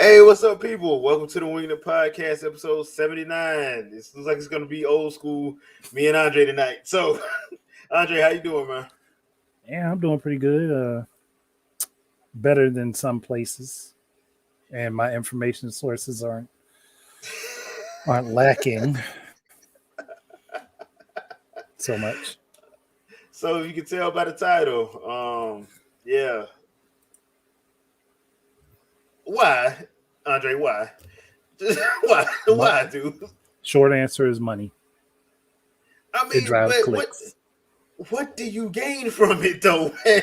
Hey, what's up, people? Welcome to the Wingin podcast, episode 79. This looks like it's going to be old school, me and Andre tonight. So, Andre, how you doing, man? Yeah, I'm doing pretty good. Better than some places, and my information sources aren't lacking so much. So, if you can tell by the title, yeah. Why, Andre? Why? Why? Mo- Why, dude? Short answer is money. I It mean, drives but clicks. what do you gain from it, though, man?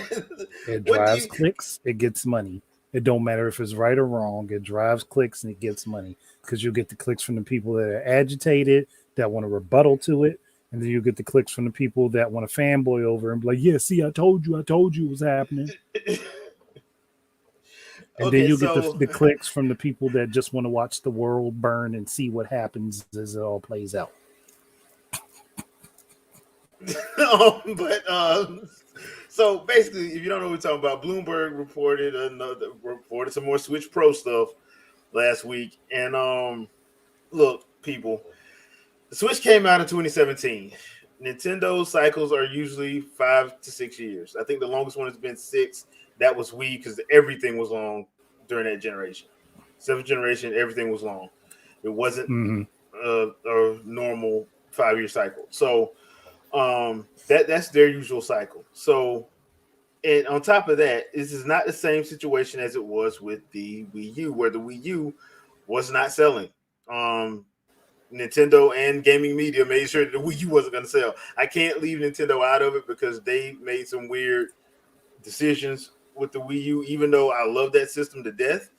It What do drives you? clicks. It gets money. It don't matter if it's right or wrong. It drives clicks and it gets money because you get the clicks from the people that are agitated, that want to rebuttal to it, and then you get the clicks from the people that want to fanboy over and be like, "Yeah, see, I told you it was happening." And then Okay, you get so the clicks from the people that just want to watch the world burn and see what happens as it all plays out. but so basically, if you don't know what we're talking about, Bloomberg reported some more Switch Pro stuff last week. And look, people, the Switch came out in 2017. Nintendo cycles are usually 5 to 6 years. I think the longest one has been 6. That was Wii because everything was long during that generation. 7th generation, everything was long. It wasn't Mm-hmm. a normal 5-year cycle. So that's their usual cycle. So, and on top of that, this is not the same situation as it was with the Wii U, where the Wii U was not selling. Nintendo and gaming media made sure that the Wii U wasn't going to sell. I can't leave Nintendo out of it because they made some weird decisions with the Wii U, even though I love that system to death.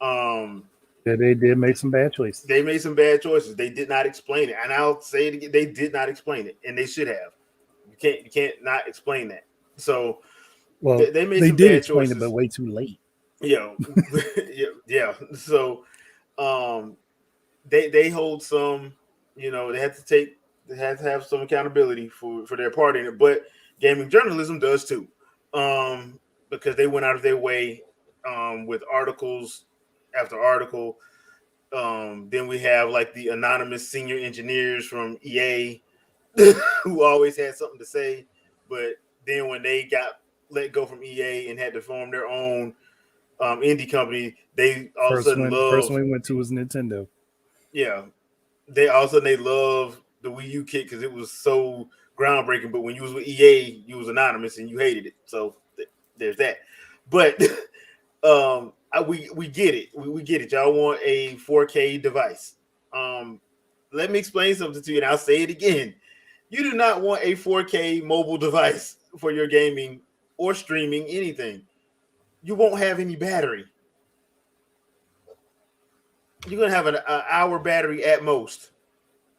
Yeah, they did make some bad choices. They made some bad choices. They did not explain it, and I'll say it again. They did not explain it, and they should have. You can't not explain that. So Well, they made they some did bad explain it, but choices. way too late. Yeah, yeah. So um, they hold some. They have to have some accountability for their part in it. But gaming journalism does too, because they went out of their way with articles after article. Then we have like the anonymous senior engineers from EA who always had something to say, but then when they got let go from EA and had to form their own indie company, they all of a sudden First love, one we went to was Nintendo. yeah, they all of a sudden they love the Wii U kit because it was so groundbreaking. But when you was with EA, you was anonymous and you hated it. So there's that. But we get it. We get it. Y'all want a 4K device. Let me explain something to you, and I'll say it again. You do not want a 4K mobile device for your gaming or streaming anything. You won't have any battery. You're gonna have an hour battery at most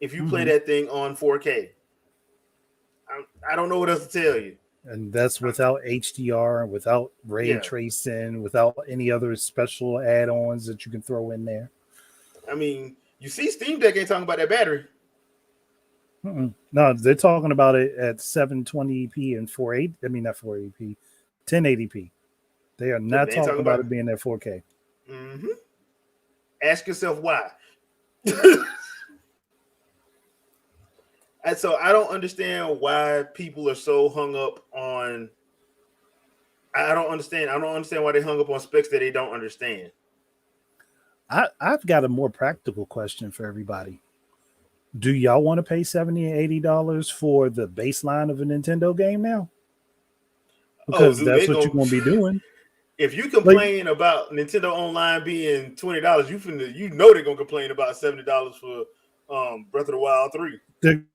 if you play Mm-hmm. that thing on 4K. I don't know what else to tell you. And that's without HDR, without ray Yeah, tracing, without any other special add-ons that you can throw in there. I mean, you see, Steam Deck ain't talking about that battery. Mm-mm. No, they're talking about it at 720p and 480. I mean, not 480p, 1080p. They are Yeah, but not they ain't talking talking about about. it being at 4K. Mm-hmm. Ask yourself why. And so I don't understand why people are so hung up on. I don't understand. I don't understand why they hung up on specs that they don't understand. I've got a more practical question for everybody. Do y'all want to pay $70 and $80 for the baseline of a Nintendo game now? Oh, Because dude, that's they what you're go. going to be doing. If you Like complain about Nintendo Online being $20, you know they're gonna complain about $70 for Breath of the Wild 3. they're,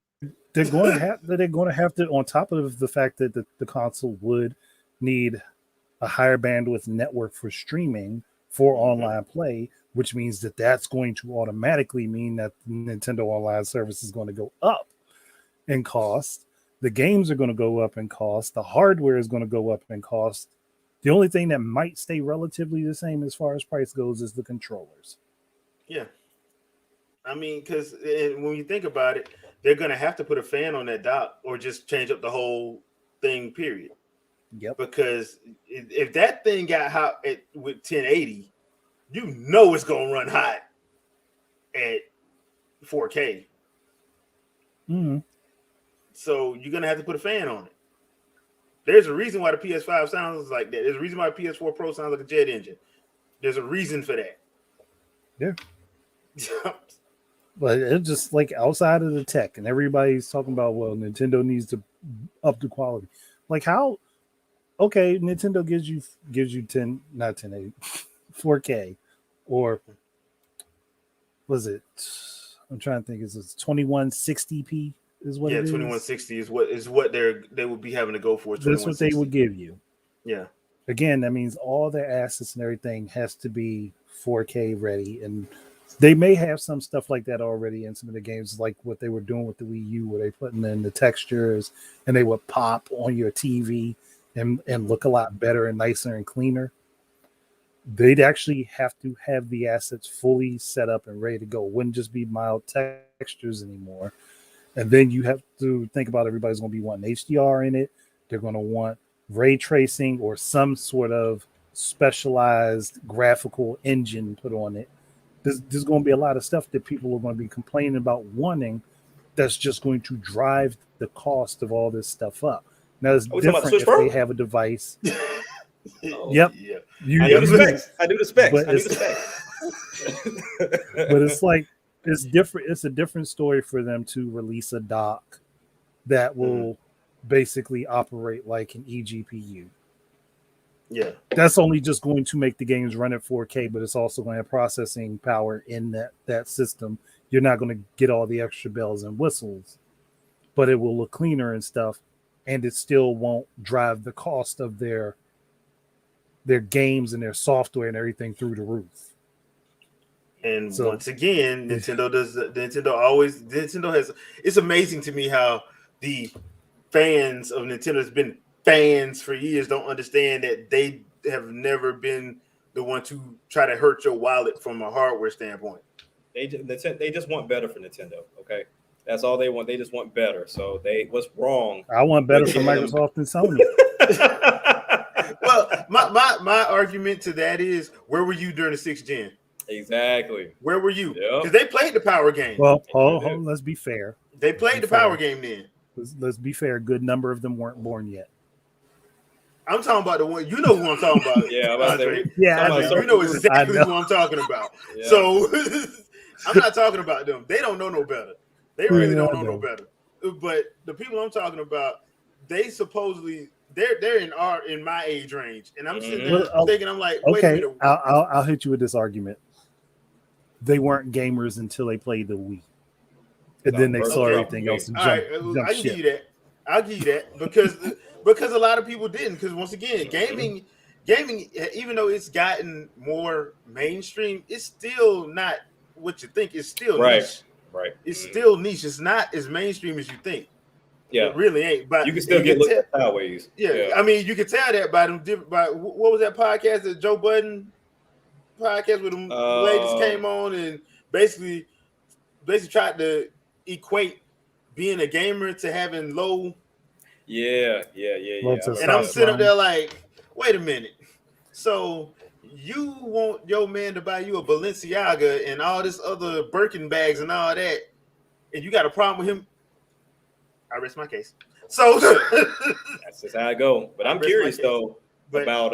they're going to have to, on top of the fact that the console would need a higher bandwidth network for streaming for Mm-hmm. online play, which means that that's going to automatically mean that the Nintendo Online service is going to go up in cost. The games are going to go up in cost. The hardware is going to go up in cost. The only thing that might stay relatively the same as far as price goes is the controllers. Yeah, I mean, because when you think about it, they're gonna have to put a fan on that dock or just change up the whole thing. Period. Yep. Because if that thing got hot with 1080, you know it's gonna run hot at 4K. Mm-hmm. So you're gonna have to put a fan on it. There's a reason why the PS5 sounds like that. There's a reason why the PS4 Pro sounds like a jet engine. There's a reason for that. Yeah. But it's just like outside of the tech, and everybody's talking about, well, Nintendo needs to up the quality. Like how? Okay, Nintendo gives you 4K, or was it? I'm trying to think. Is it 2160p? Is what it is? 2160 is what they would be having to go for. That's what they would give you. Yeah. Again, that means all their assets and everything has to be 4K ready, and they may have some stuff like that already in some of the games, like what they were doing with the Wii U, where they putting in the textures and they would pop on your TV and look a lot better and nicer and cleaner. They'd actually have to have the assets fully set up and ready to go. It wouldn't just be mild textures anymore. And then you have to think about everybody's going to be wanting HDR in it. They're going to want ray tracing or some sort of specialized graphical engine put on it. There's going to be a lot of stuff that people are going to be complaining about wanting that's just going to drive the cost of all this stuff up. Now, it's different if they have a device. Yep. Yeah. I do the specs. But it's like, it's different. It's a different story for them to release a dock that will basically operate like an eGPU. Yeah. That's only just going to make the games run at 4K, but it's also going to have processing power in that system. You're not going to get all the extra bells and whistles, but it will look cleaner and stuff, and it still won't drive the cost of their games and their software and everything through the roof. And once again, Nintendo has. It's amazing to me how the fans of Nintendo has been fans for years don't understand that they have never been the one to try to hurt your wallet from a hardware standpoint. They just want better for Nintendo. Okay, that's all they want. They just want better. So what's wrong? I want better for Microsoft and Sony. Well, my argument to that is, where were you during the 6th gen? Exactly. Where were you? Because they played the power game. Well, let's be fair. They played the power game then. Let's be fair. A good number of them weren't born yet. I'm talking about the one. You know who I'm talking about. Yeah, I'm about to say, you know exactly who I'm talking about. Yeah. So I'm not talking about them. They don't know no better. They really don't know no better. But the people I'm talking about, they supposedly they're in my age range, and I'm sitting there thinking, I'm like, wait a minute. I'll hit you with this argument. They weren't gamers until they played the Wii, and then they saw everything else and jumped I'll give you that. I'll give you that because a lot of people didn't. Because once again, gaming, even though it's gotten more mainstream, it's still not what you think. It's still niche. Right. It's still niche. It's not as mainstream as you think. Yeah, it really ain't. But you can still get looked at sideways. Yeah, I mean, you can tell that by them. By what was that podcast? The Joe Budden podcast where them ladies came on and basically tried to equate being a gamer to having low. Yeah. And I'm sitting up there like, wait a minute. So you want your man to buy you a Balenciaga and all this other Birkin bags and all that, and you got a problem with him? I rest my case. So that's just how I go. But I'm curious though about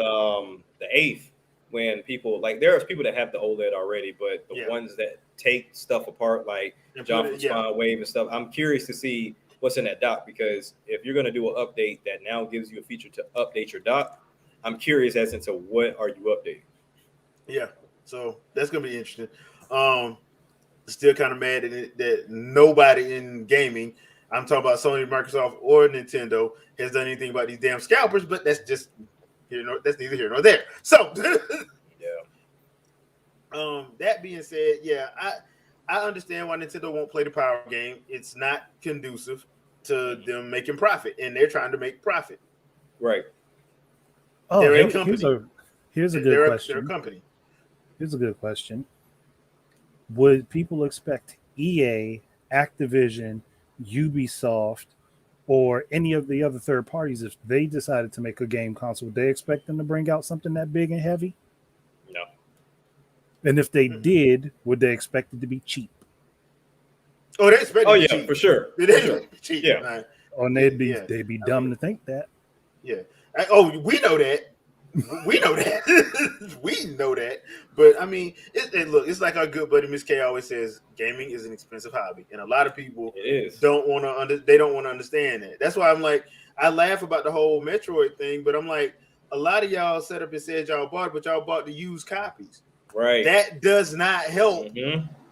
the 8th, when people there are people that have the OLED already, but the ones that take stuff apart, like John from Spine Wave and stuff, I'm curious to see what's in that dock, because if you're going to do an update that now gives you a feature to update your dock, I'm curious as into what are you updating. Yeah, so that's going to be interesting. Still kind of mad that nobody in gaming, I'm talking about Sony, Microsoft, or Nintendo, has done anything about these damn scalpers, but that's just that's neither here nor there. So that being said, I understand why Nintendo won't play the power game. It's not conducive to them making profit, and they're trying to make profit. Right. Oh, they're a company. Here's a good question. They're a company. Here's a good question. Would people expect EA, Activision, Ubisoft, or any of the other third parties, if they decided to make a game console, would they expect them to bring out something that big and heavy? No. And if they did, would they expect it to be cheap? Oh, they expect it to be cheap. For sure. They expect it to be cheap. Yeah. Man. And they'd be dumb to think that. Yeah. We know that. We know that. We know that. But I mean, look, it's like our good buddy Miss K always says, gaming is an expensive hobby, and a lot of people don't want to understand that. That's why I'm like, I laugh about the whole Metroid thing, but I'm like, a lot of y'all set up and said y'all bought, but y'all bought the used copies. Right. That does not help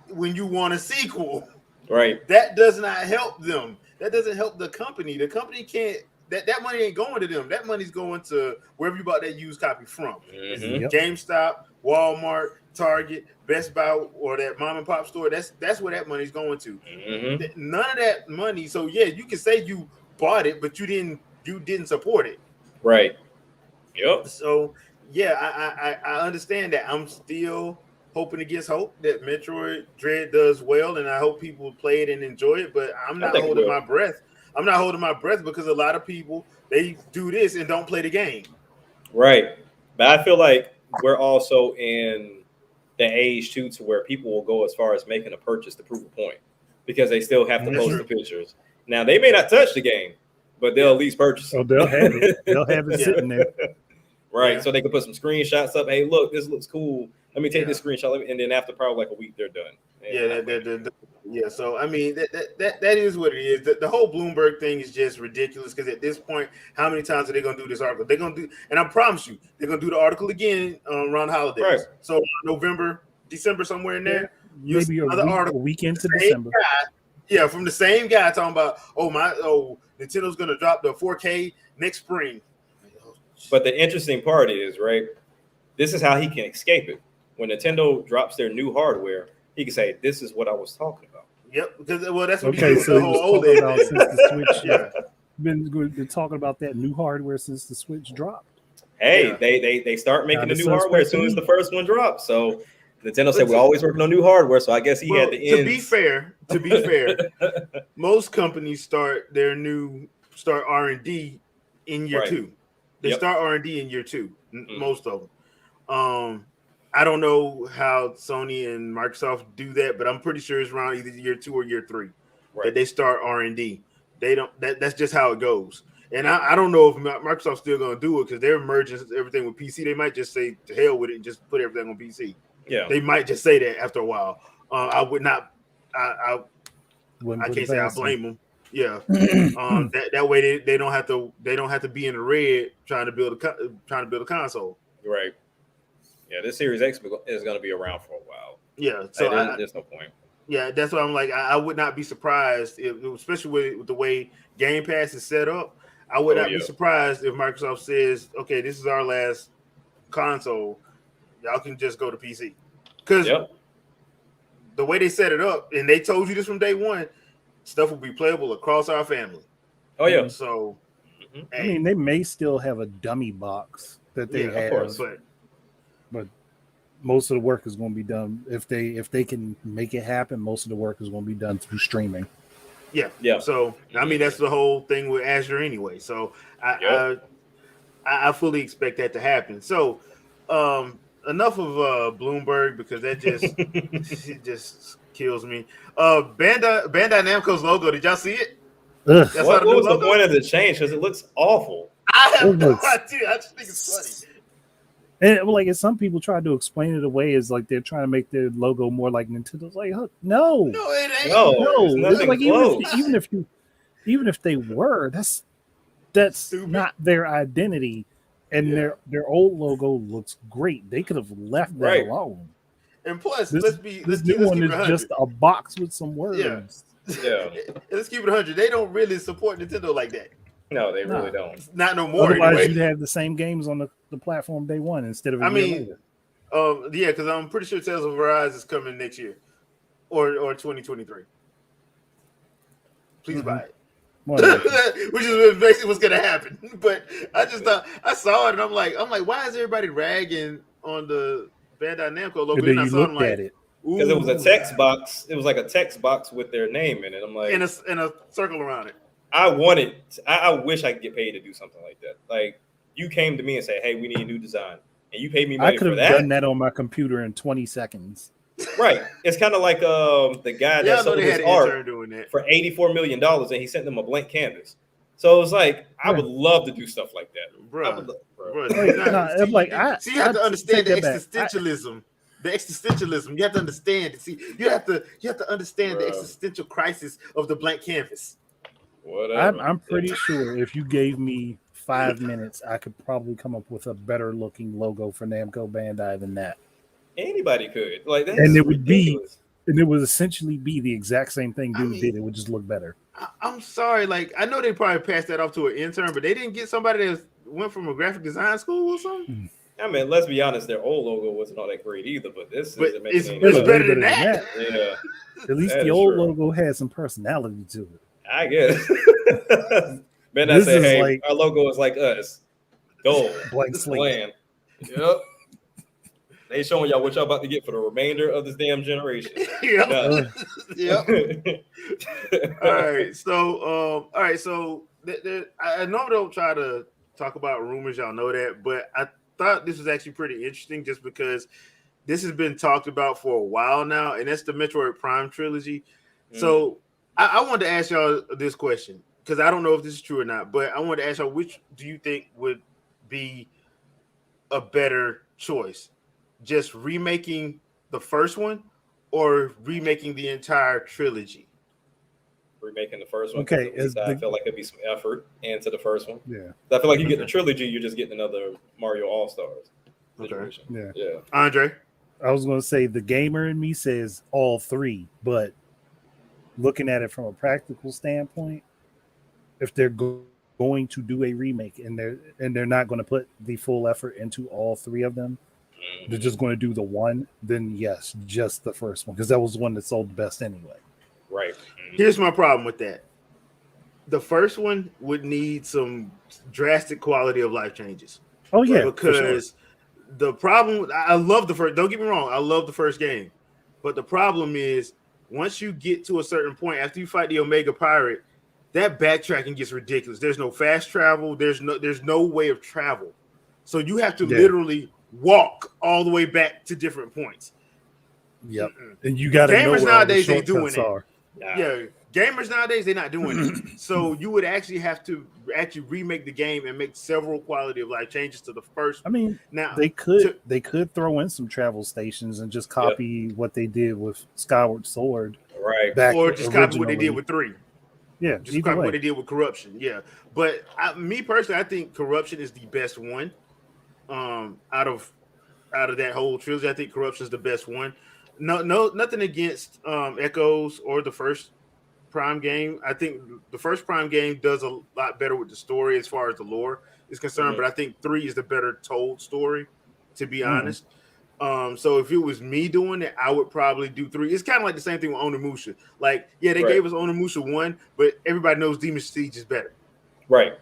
when you want a sequel. Right. That does not help them. That doesn't help the company. The company can't. That money ain't going to them. That money's going to wherever you bought that used copy from. GameStop, Walmart, Target, Best Buy, or that mom and pop store. That's where that money's going to. None of that money. So yeah, you can say you bought it, but you didn't support it. Right. Yep. So yeah, I understand that. I'm still hoping against hope that Metroid Dread does well, and I hope people play it and enjoy it. But I'm not holding my breath. I'm not holding my breath because a lot of people, they do this and don't play the game. Right. But I feel like we're also in the age too to where people will go as far as making a purchase to prove a point because they still have to post the pictures. Now they may not touch the game, but they'll at least purchase it. Oh, they'll have it. They'll have it sitting there. Right. Yeah. So they can put some screenshots up. Hey, look, this looks cool. Let me take this screenshot. And then after probably like a week, they're done. Yeah. So I mean, that is what it is. The whole Bloomberg thing is just ridiculous because at this point, how many times are they going to do this article? They're going to do, and I promise you, they're going to do the article again around holidays. Right. So November, December, somewhere in there. Maybe a week into December. From the same guy talking about, Nintendo's going to drop the 4K next spring. But the interesting part is, right, this is how he can escape it. When Nintendo drops their new hardware, he can say, "This is what I was talking about." Yep, because that's what the whole OLED since the Switch. Been talking about that new hardware since the Switch dropped. Hey, they start making the new hardware as soon as the first one drops. So Nintendo said we're always working on new hardware. So I guess he had the ends. To be fair, most companies start R&D in year two. They start R&D in year two. Most of them. I don't know how Sony and Microsoft do that, but I'm pretty sure it's around either year 2 or year 3 that they start R&D. They don't. That's just how it goes. And I don't know if Microsoft's still going to do it because they're merging everything with PC. They might just say to hell with it and just put everything on PC. Yeah, they might just say that after a while. I would not. I can't say I blame them. Yeah, that way they don't have to be in the red trying to build a console. Right. Yeah, this Series X is going to be around for a while. Yeah, so there's no point. Yeah, that's why I'm like, I would not be surprised, especially with the way Game Pass is set up. I would not be surprised if Microsoft says, "Okay, this is our last console. Y'all can just go to PC." Because the way they set it up, and they told you this from day one, stuff will be playable across our family. Oh yeah. So, I mean, they may still have a dummy box that they have, of course, but most of the work is going to be done if they can make it happen. Most of the work is going to be done through streaming. Yeah. So I mean, that's the whole thing with Azure anyway. So I fully expect that to happen. So enough of Bloomberg because that just it just kills me. Bandai Namco's logo. Did y'all see it? What was the point of the change? Because it looks awful. I have no idea. I just think it's funny. And like, some people try to explain it away as like they're trying to make their logo more like Nintendo's. Like, no, it ain't. No. It's like even if they were, that's not their identity. And their old logo looks great. They could have left that alone. And plus, this new one is just a box with some words. Yeah. Let's keep it 100. They don't really support Nintendo like that. No, they really don't. Not no more. Otherwise, you'd have the same games on the platform day one instead of a year later. Because I'm pretty sure Tales of Arise is coming next year, or 2023. Please buy it. Which is basically what's gonna happen. But I just thought I saw it and I'm like, why is everybody ragging on the Bandai Namco logo? And then you looked at it because it was a text box. It was like a text box with their name in it. I'm like, in a circle around it. I wish I could get paid to do something like that. Like, you came to me and said, "Hey, we need a new design." and you paid me I money could for have that. done that on my computer in 20 seconds. Right. It's kind of like the guy that sold his art doing that for $84 million and he sent them a blank canvas. So it was like, I would love to do stuff like that. Bro. See, you have to understand the existentialism. The existentialism. You have to understand. See, you have to understand the existential crisis of the blank canvas. Whatever. I'm pretty sure if you gave me 5 minutes, I could probably come up with a better looking logo for Namco Bandai than that. Anybody could. Like that's and it ridiculous. Would would essentially be the exact same thing Dude did. It would just look better. I'm sorry, like I know they probably passed that off to an intern, but they didn't get somebody that went from a graphic design school or something. I mean, let's be honest, their old logo wasn't all that great either, but this it's better than that. Yeah. At least the old logo had some personality to it. I guess. Man, I say, hey, like, our logo is like us. Gold. Blank slate. Yep. They showing y'all what y'all about to get for the remainder of this damn generation. Yep. All right. So, I normally don't try to talk about rumors. Y'all know that, but I thought this was actually pretty interesting just because this has been talked about for a while now, and that's the Metroid Prime trilogy. So I wanted to ask y'all this question because I don't know if this is true or not, but I wanted to ask y'all, which do you think would be a better choice? Just remaking the first one or remaking the entire trilogy? Remaking the first one. Okay. I feel like there'd be some effort into the first one. Yeah. I feel like you get the trilogy, you're just getting another Mario All-Stars. Okay. Yeah. Andre? I was going to say the gamer in me says all three, but looking at it from a practical standpoint, if they're going to do a remake and they're not going to put the full effort into all three of them, they're just going to do the one, then yes, just the first one, because that was the one that sold the best anyway. Right. Here's my problem with that. The first one would need some drastic quality of life changes. Oh yeah, because the problem, I love the first. Don't get me wrong, I love the first game, but the problem is once you get to a certain point after you fight the Omega Pirate, that backtracking gets ridiculous. There's no fast travel. There's no way of travel, so you have to literally walk all the way back to different points. Yep. And you got to know where nowadays they doing it. Yeah, gamers nowadays they're not doing it. So you would actually have to remake the game and make several quality of life changes to the first. I mean, now they could throw in some travel stations and just copy what they did with Skyward Sword, right? Or just copy what they did with 3. Yeah, just copy what they did with Corruption. Yeah, but me personally, I think Corruption is the best one. Out of that whole trilogy, I think Corruption is the best one. No, nothing against Echoes or the first Prime game. I think the first Prime game does a lot better with the story as far as the lore is concerned. But I think 3 is the better told story, to be honest. So if it was me doing it, I would probably do 3. It's kind of like the same thing with Onimusha. Like, yeah, they gave us Onimusha 1, but everybody knows Demon Siege is better. Right.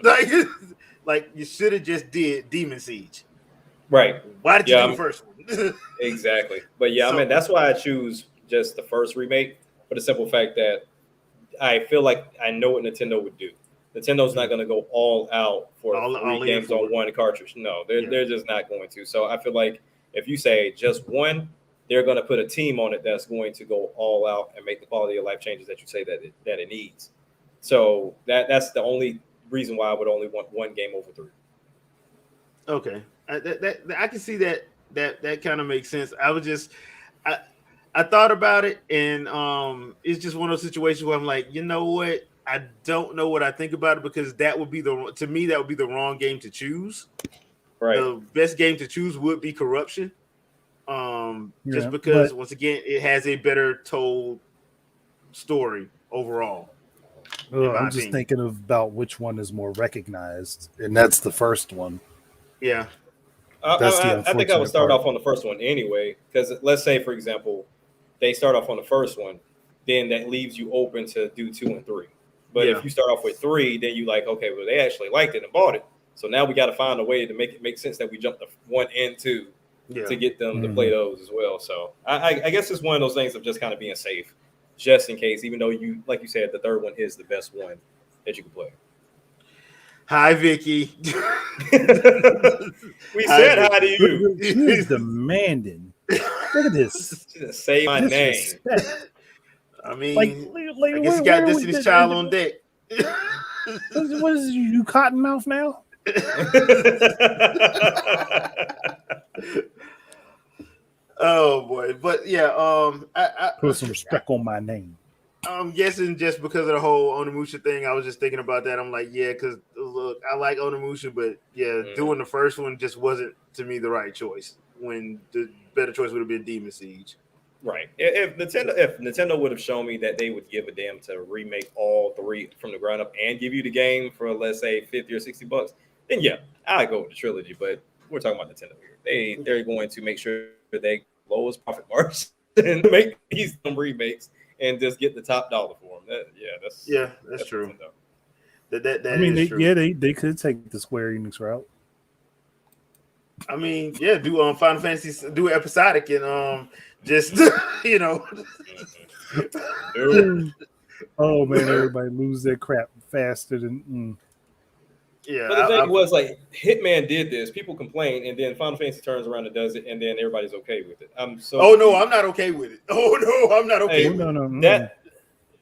Like you should have just did Demon Siege. Right. Why did you do the first one? Exactly. But yeah, I mean, that's why I choose just the first remake for the simple fact that I feel like I know what Nintendo would do. Nintendo's not going to go all out for 3 games on one cartridge. No, they're just not going to. So I feel like if you say just one, they're going to put a team on it that's going to go all out and make the quality of life changes that you say that it needs. So that's the only reason why I would only want 1 game over 3. Okay, I can see that kind of makes sense. I thought about it, and it's just one of those situations where I'm like, you know what? I don't know what I think about it because that would be the wrong game to choose. Right. The best game to choose would be Corruption. Just because once again it has a better told story overall. I'm just thinking about which one is more recognized, and that's the first one. Yeah. I think I would start off on the first one anyway, because let's say, for example, they start off on the first one, then that leaves you open to do 2 and 3. But if you start off with 3, then you like, okay, well, they actually liked it and bought it. So now we got to find a way to make it make sense that we jump to 1 and 2 to get them to play those as well. So I guess it's one of those things of just kind of being safe, just in case, even though you, like you said, the third one is the best one that you can play. Hi, Vicky. We said hi to you. She is demanding. Look at this. Just say my name. I mean, Like, I guess you got Destiny's Child on deck. What is you cottonmouth now? Oh boy, but yeah, I Put some respect on my name. I'm guessing just because of the whole Onimusha thing, I was just thinking about that. I'm like, yeah, because look, I like Onimusha, but yeah, doing the first one just wasn't to me the right choice. When the better choice would have been Demon Siege. Right. If Nintendo would have shown me that they would give a damn to remake all three from the ground up and give you the game for, let's say, $50 or $60, then yeah, I'd go with the trilogy. But we're talking about Nintendo here. They're going to make sure they lowest profit margin and make these remakes and just get the top dollar for them. That's true. Nintendo. That I mean, is true. they could take the Square Enix route. I mean, yeah, do Final Fantasy, do episodic, and just Oh man, everybody lose their crap faster than. Yeah, but the thing was, like, Hitman did this. People complain, and then Final Fantasy turns around and does it, and then everybody's okay with it. Oh no, I'm not okay with it. Oh no, I'm not okay. With no. That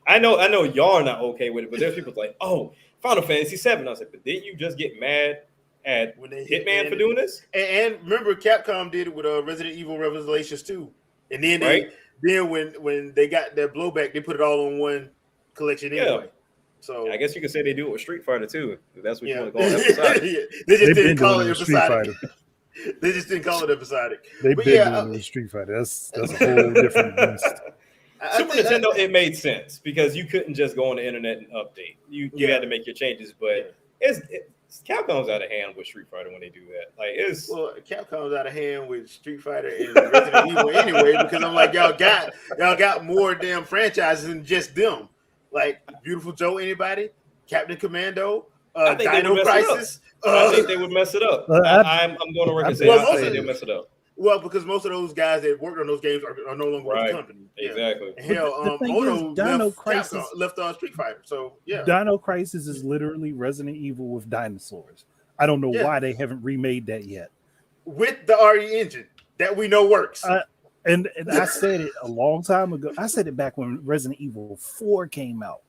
I know y'all are not okay with it, but there's people like, oh, Final Fantasy 7. I was like, but didn't you just get mad at Hitman for doing this? And remember, Capcom did it with Resident Evil Revelations 2, and then when they got that blowback, they put it all on one collection anyway. So I guess you could say they do it with Street Fighter too. If that's what you want to call episodic. They just didn't call it episodic. They just didn't call it episodic. They've been doing it with Street Fighter. That's a whole different beast. Super Nintendo, it made sense because you couldn't just go on the internet and update. You had to make your changes, but Capcom's out of hand with Street Fighter when they do that. Capcom's out of hand with Street Fighter and Resident Evil anyway, because I'm like, y'all got more damn franchises than just them. Like Beautiful Joe, anybody? Captain Commando, Dino Crisis. I think they would mess it up. I'm going to record and say I think they'll mess it up. Well, because most of those guys that worked on those games are no longer with the company. Exactly. Hell, Dino Crisis left on Street Fighter. So yeah, Dino Crisis is literally Resident Evil with dinosaurs. I don't know why they haven't remade that yet. With the RE engine that we know works. And I said it a long time ago. I said it back when Resident Evil 4 came out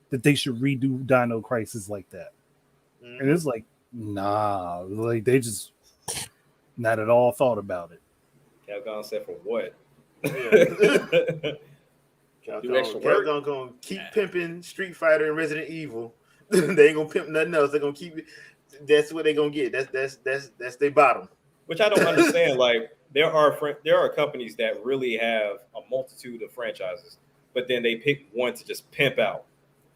that they should redo Dino Crisis like that. Mm-hmm. And it's like, nah, like they just not at all thought about it. Capcom said for what? Capcom gonna keep pimping Street Fighter and Resident Evil. They ain't gonna pimp nothing else. They're gonna keep it. That's what they're gonna get. That's their bottom. Which I don't understand. Like there are companies that really have a multitude of franchises, but then they pick one to just pimp out.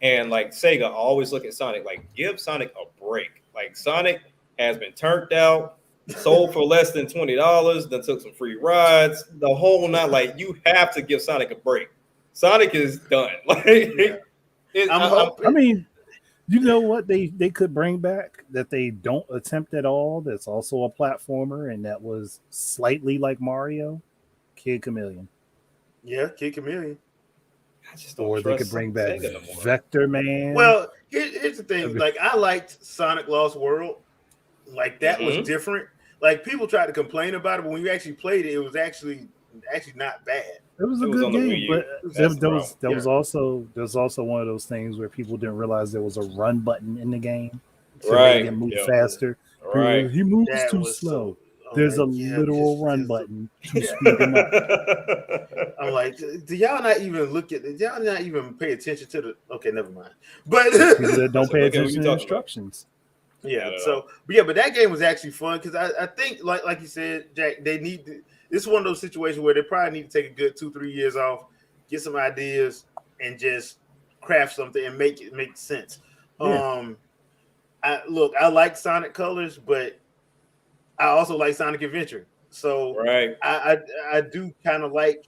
And like Sega, I always look at Sonic. Like give Sonic a break. Like Sonic has been turned out. Sold for less than $20, then took some free rides. The whole night, like you have to give Sonic a break. Sonic is done. Like, I mean, you know what they could bring back that they don't attempt at all. That's also a platformer, and that was slightly like Mario, Kid Chameleon. Yeah, Kid Chameleon. Or they could bring back Vector Man. Well, here's the thing. Like I liked Sonic Lost World. Like that was different. Like people tried to complain about it, but when you actually played it, it was actually not bad. It was a good game, but there was also one of those things where people didn't realize there was a run button in the game, so they can move faster. Right, he moves too slow. There's a literal run button to speed him up. I'm like, do y'all not even look at? Did y'all not even pay attention to the? Okay, never mind. But don't pay attention to instructions. Yeah. So, but that game was actually fun because I think, like you said, Jack, they need to. This is one of those situations where they probably need to take a good 2-3 years off, get some ideas, and just craft something and make it make sense. Yeah. I like Sonic Colors, but I also like Sonic Adventure. So I do kind of like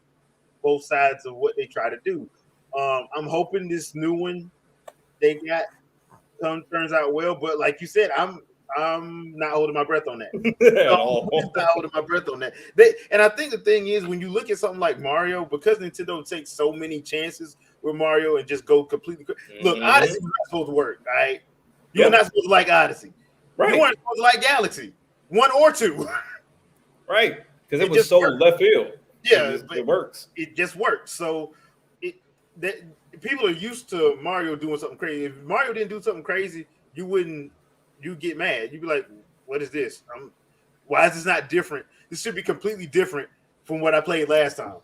both sides of what they try to do. I'm hoping this new one they got turns out well, but like you said, I'm not holding my breath on that. I'm not holding my breath on that. And I think the thing is, when you look at something like Mario, because Nintendo takes so many chances with Mario and just go completely. Look, Odyssey was not supposed to work. All right, You were not supposed to like Odyssey. Right. You weren't supposed to like Galaxy 1 or 2. Right. Because it was so left field. Yeah, it works. It just works. So people are used to Mario doing something crazy. If Mario didn't do something crazy, you'd get mad. You'd be like, what is this? Why is this not different? This should be completely different from what I played last time.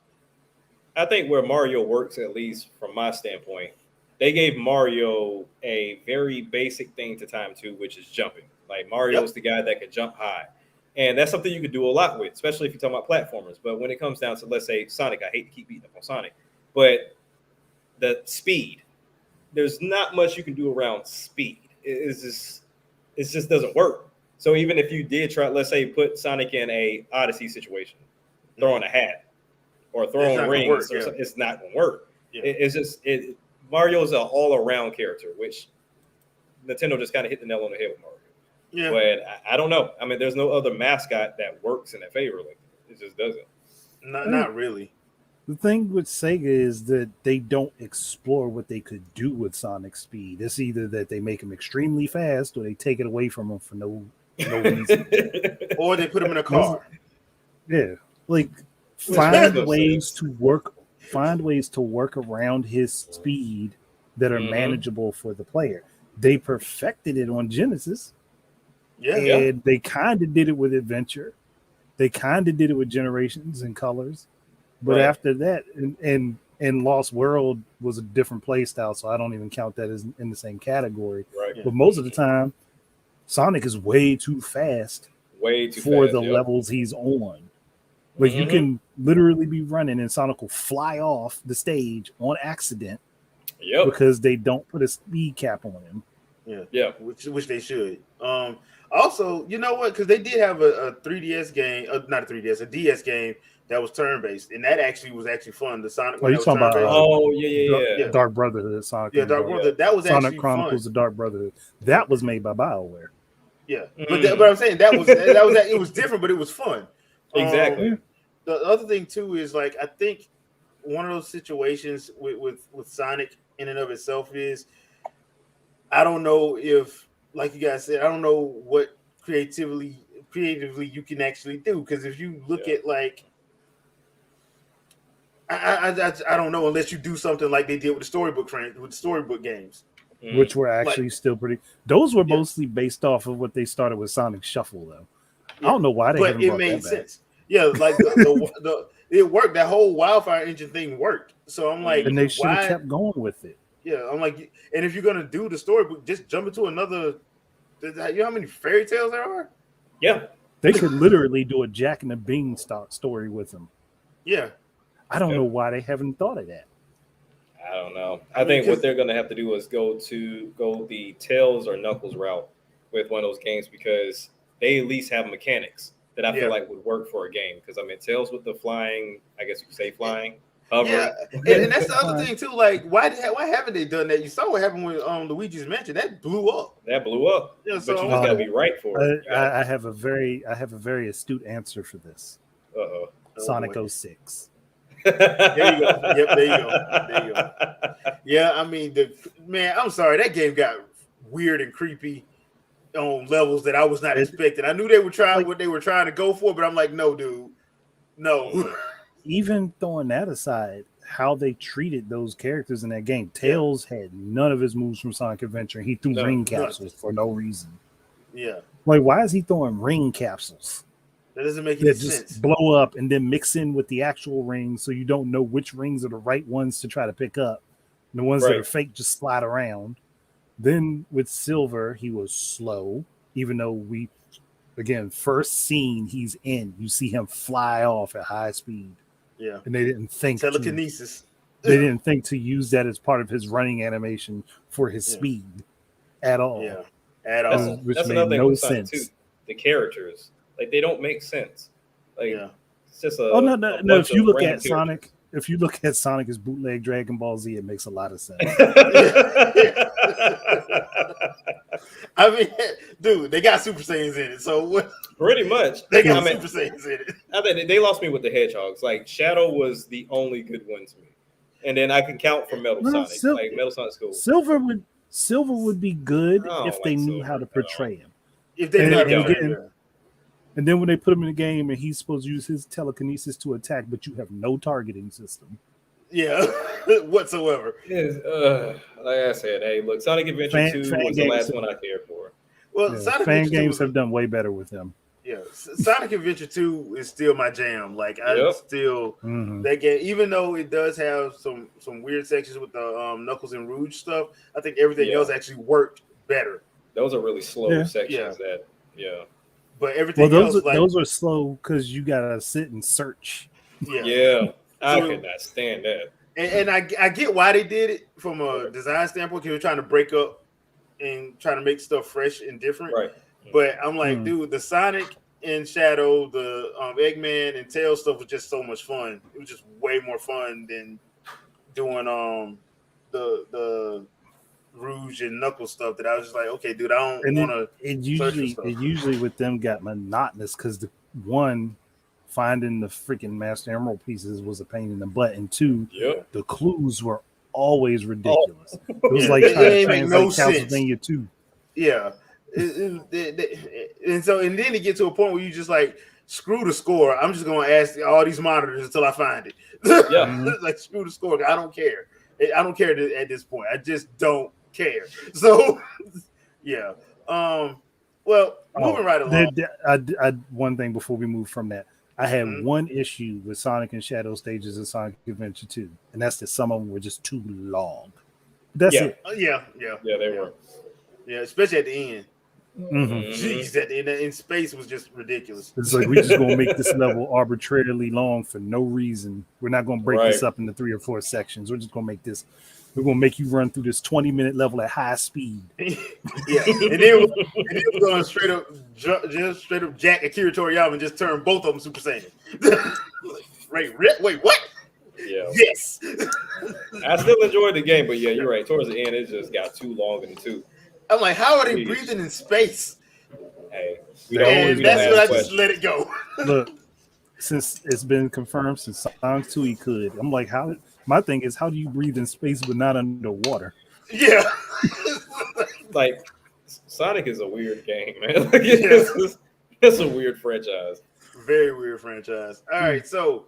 I think where Mario works, at least from my standpoint, they gave Mario a very basic thing to time to, which is jumping. Like Mario's the guy that can jump high. And that's something you could do a lot with, especially if you're talking about platformers. But when it comes down to, let's say, Sonic, I hate to keep beating up on Sonic, but the speed, there's not much you can do around speed. It just doesn't work. So even if you did try, let's say, put Sonic in a Odyssey situation, throwing a hat or throwing rings, it's not going to work. Yeah. Mario's an all-around character, which Nintendo just kind of hit the nail on the head with Mario. Yeah. But I don't know. I mean, there's no other mascot that works in that favor. Like, it just doesn't. Not really. The thing with Sega is that they don't explore what they could do with Sonic's speed. It's either that they make him extremely fast or they take it away from him for no reason. Or they put him in a car. Yeah. Like find ways to work around his speed that are manageable for the player. They perfected it on Genesis. And they kind of did it with Adventure. They kind of did it with Generations and Colors. But after that, and Lost World was a different play style, so I don't even count that as in the same category. Right. But most of the time, Sonic is way too fast for the levels he's on. Like you can literally be running and Sonic will fly off the stage on accident because they don't put a speed cap on him. Yeah. Which they should. Also, you know what? Because they did have a 3DS game, not a 3DS, a DS game that was turn-based, and that was actually fun. The Sonic. Oh, you're talking about Dark Brotherhood, Sonic. Yeah, Dark Brotherhood. That was Sonic actually Chronicles of Dark Brotherhood. That was made by BioWare. Yeah, but I'm saying that was it was different, but it was fun. Exactly. The other thing too is like I think one of those situations with Sonic in and of itself is I don't know if, like you guys said, I don't know what creatively you can actually do, because if you look at like I don't know, unless you do something like they did with the storybook games, which were actually still pretty. Those were mostly based off of what they started with Sonic Shuffle, though. I don't know why they haven't brought that back. Sense. Yeah, like it worked. That whole Wildfire Engine thing worked. So I'm like, and they should have kept going with it. Yeah, I'm like, and if you're gonna do the storybook, just jump into another. You know how many fairy tales there are? Yeah, they could literally do a Jack and the Beanstalk story with them. Yeah, I don't know why they haven't thought of that. I don't know. I think what they're gonna have to do is go the Tails or Knuckles route with one of those games, because they at least have mechanics that I feel like would work for a game. Because I mean, Tails with the flying, I guess you could say flying. Yeah, and that's the other thing too. Like, why haven't they done that? You saw what happened with Luigi's Mansion. That blew up. Yeah, so but you just gotta be right for it. I have a very astute answer for this. Sonic 06. There you go. Yep, there you go. Yeah, I mean, I'm sorry, that game got weird and creepy on levels that I was not expecting. I knew they were trying what they were trying to go for, but I'm like, no, dude, no. Even throwing that aside, how they treated those characters in that game. Tails had none of his moves from Sonic Adventure. He threw ring capsules for no reason. Yeah. Like, why is he throwing ring capsules? That doesn't make any sense. Just blow up and then mix in with the actual rings, so you don't know which rings are the right ones to try to pick up. And the ones that are fake just slide around. Then with Silver, he was slow, even though first scene he's in, you see him fly off at high speed. Yeah. And they didn't think telekinesis. They didn't think to use that as part of his running animation for his speed at all. Yeah. At all. Which made no sense. Too. The characters, like, they don't make sense. Like, it's just a no. If you look at Sonic, if you look at Sonic as bootleg Dragon Ball Z, it makes a lot of sense. I mean, dude, they got Super Saiyans in it, so what? Pretty much, they got Super Saiyans in it. I think they lost me with the Hedgehogs. Like, Shadow was the only good one to me, and then I can count for Metal Sonic. Like, Metal Sonic's cool. Silver would be good I don't if they like knew Silver how to at all. portray him. If they And- not and doing again- it, And then when they put him in the game and he's supposed to use his telekinesis to attack, but you have no targeting system. yeah, whatsoever. Yes, like I said, hey, look, Sonic Adventure Fan 2 was games the last have- one I cared for. Well, Yeah, Sonic fan Adventure 2 games was have done way better with him. Yeah, Sonic Adventure 2 is still my jam. Like I Yep. still Mhm. that game, even though it does have some weird sections with the Knuckles and Rouge stuff, I think everything Yeah. else actually worked better. Those are really slow Yeah. sections that, yeah. But everything Well, else, like those are slow because you gotta sit and search. Yeah. I So- could not stand that. and I get why they did it from a design standpoint, because they're trying to break up and trying to make stuff fresh and different. Right. But I'm like, dude, the Sonic and Shadow, the Eggman and Tails stuff was just so much fun. It was just way more fun than doing the Rouge and Knuckles stuff. That I was just like, okay, dude, I don't want to. It usually with them got monotonous because the one finding the freaking Master Emerald pieces was a pain in the butt, and two, Yep. the clues were always ridiculous. It was Yeah, like it trying to ain't make translate no sense. Castlevania 2. Yeah, and then it get to a point where you just like, screw the score. I'm just gonna ask all these monitors until I find it. Yeah. Like screw the score. I don't care. I don't care at this point. I just don't care. So yeah. Well, moving right along. I one thing before we move from that. I had Mhm. one issue with Sonic and Shadow stages in Sonic Adventure 2, and that's that some of them were just too long. That's Yeah. it. Yeah, They were. Yeah, especially at the end. Mhm. Jeez, that in space was just ridiculous. It's like we're just gonna make this level arbitrarily long for no reason. We're not gonna break this Right. up into 3 or 4 sections. We're just gonna make this. We're gonna make you run through this 20-minute level at high speed. Yeah, and then we're going straight up Jack Akira Toriyama and just turn both of them Super Saiyan. Wait, what? Yeah. Yes. I still enjoyed the game, but yeah, you're right. Towards the end, it just got too long in the tooth. I'm like, how are they Jeez. breathing in space? Hey, And that's when I just let it go. Look, since it's been confirmed since Sonic 2 he could. I'm like, how? My thing is, how do you breathe in space but not underwater? Yeah. Like, Sonic is a weird game, man. Like, it's a weird franchise. Very weird franchise. All right, so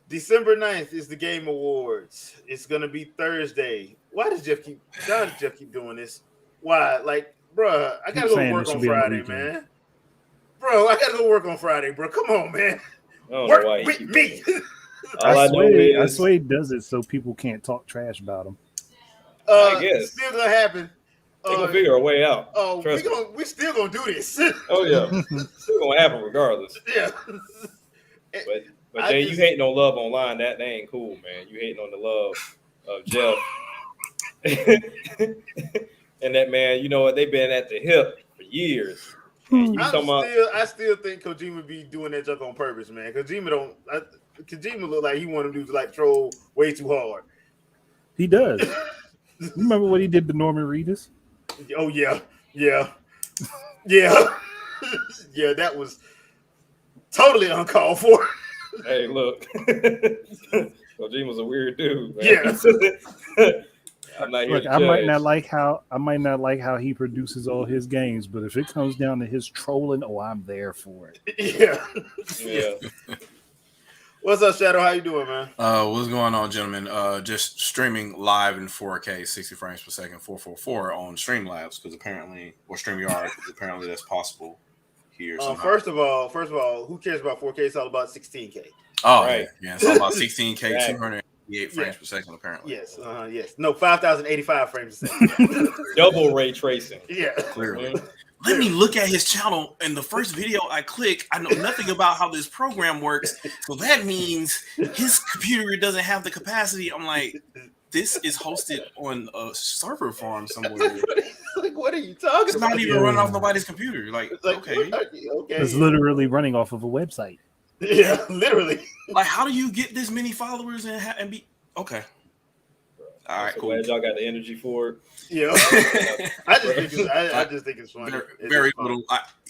December 9th is the Game Awards. It's gonna be Thursday. Why does Jeff keep doing this? Why? Like, bruh, I gotta go work on Friday, man. Bro, I gotta go work on Friday, bro. Come on, man. I don't Work know why with me. All I swear he does it so people can't talk trash about him. I guess. It's still gonna happen. They gonna figure a way out. Oh, Trust me. we're still gonna do this. Oh yeah, still gonna happen regardless. Yeah. But Jay, you hating on Love Online? That ain't cool, man. You hating on the love of Jeff and that man. You know what? They've been at the hip for years. I still think Kojima be doing that junk on purpose, man. Kojima look like he want to do like troll way too hard. He does. You remember what he did to Norman Reedus? Oh yeah. Yeah. Yeah, that was totally uncalled for. Hey, look, Kojima's a weird dude, man. Yeah. I'm not here Look, to I might judge. not like how he produces all his games, but if it comes down to his trolling, I'm there for it. Yeah. What's up, Shadow? How you doing, man? What's going on, gentlemen? Just streaming live in 4K, 60 frames per second, 444 on Streamlabs because apparently, or StreamYard, because apparently that's possible here. First of all, who cares about 4K? It's all about 16K. Oh, Right. yeah, it's all about 16K, Exactly. 288 frames per second, apparently. Yes, yes. No, 5,085 frames a second. Double ray tracing. Yeah. Clearly. Let me look at his channel, and the first video I click, I know nothing about how this program works, so that means his computer doesn't have the capacity. I'm like, this is hosted on a server farm somewhere. Like, what are you talking It's about? not even running off nobody's computer. Like okay. Okay. It's literally running off of a website. Yeah, literally. Like, how do you get this many followers and be okay? All right, So cool. glad y'all got the energy for it. Yeah. I just think it's funny. Very little.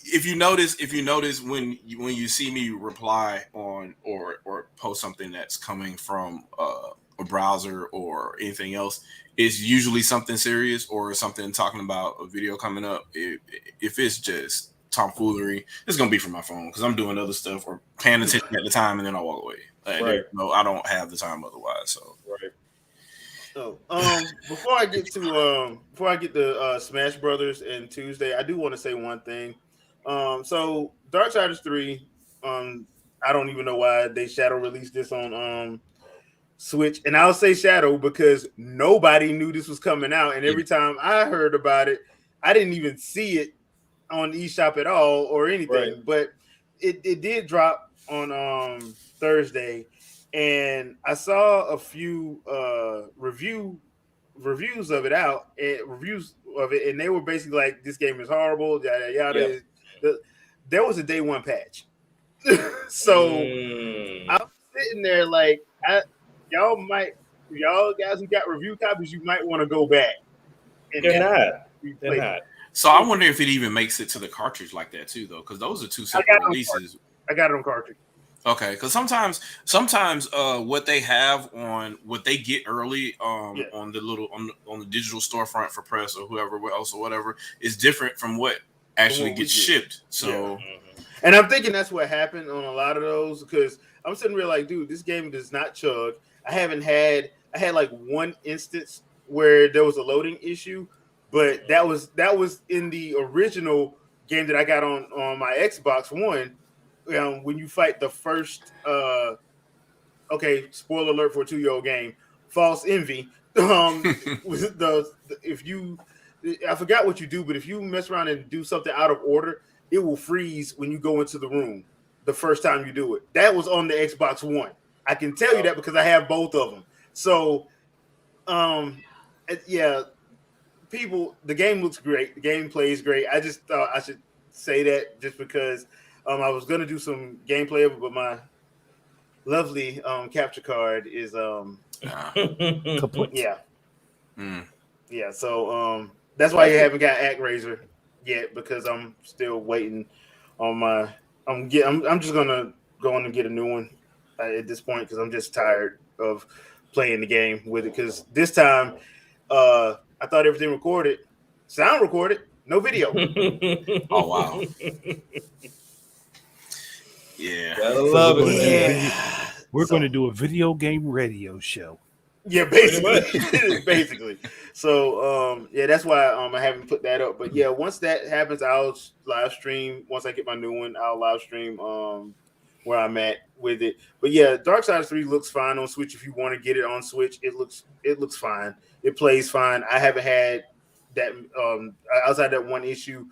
If you notice when you see me reply on or post something that's coming from or browser or anything else, it's usually something serious or something talking about a video coming up. If it's just tomfoolery, it's gonna be from my phone because I'm doing other stuff or paying attention at the time, and then I walk away. Right. No, I don't have the time otherwise. So Right. So, before I get to Smash Brothers and Tuesday, I do want to say one thing. So Darksiders 3, I don't even know why they shadow released this on Switch, and I'll say shadow because nobody knew this was coming out, and every time I heard about it, I didn't even see it on eShop at all or anything. Right. But it did drop on Thursday. And I saw a few reviews of it and they were basically like, "This game is horrible." Yada yada. Yeah. There was a day one patch, so I'm sitting there like, y'all guys who got review copies, you might want to go back. And They're not. So I wonder if it even makes it to the cartridge like that too, though, because those are two separate releases. I got it on cartridge. Okay, because sometimes what they have on what they get early on the digital storefront for press or whoever else or whatever is different from what actually gets shipped. So, and I'm thinking that's what happened on a lot of those because I'm sitting there like, dude, this game does not chug. I had like one instance where there was a loading issue, but that was in the original game that I got on my Xbox One. When you fight the first, spoiler alert for a 2-year-old game, False Envy. I forgot what you do, but if you mess around and do something out of order, it will freeze when you go into the room the first time you do it. That was on the Xbox One. I can tell you that because I have both of them. So, people, the game looks great. The game plays great. I just thought I should say that just because. I was gonna do some gameplay of it, but my lovely capture card is kaput. Yeah. Yeah. So that's why you haven't got ActRaiser yet because I'm still waiting on my. I'm just gonna go on and get a new one at this point because I'm just tired of playing the game with it. Because this time, I thought everything recorded, sound recorded, no video. Oh wow. Yeah, gotta love it. We're going to do a video game radio show. Yeah, basically. So, that's why I haven't put that up. But yeah, once that happens, I'll live stream. Once I get my new one, I'll live stream where I'm at with it. But yeah, Darksiders 3 looks fine on Switch. If you want to get it on Switch, it looks fine. It plays fine. I haven't had that outside that one issue.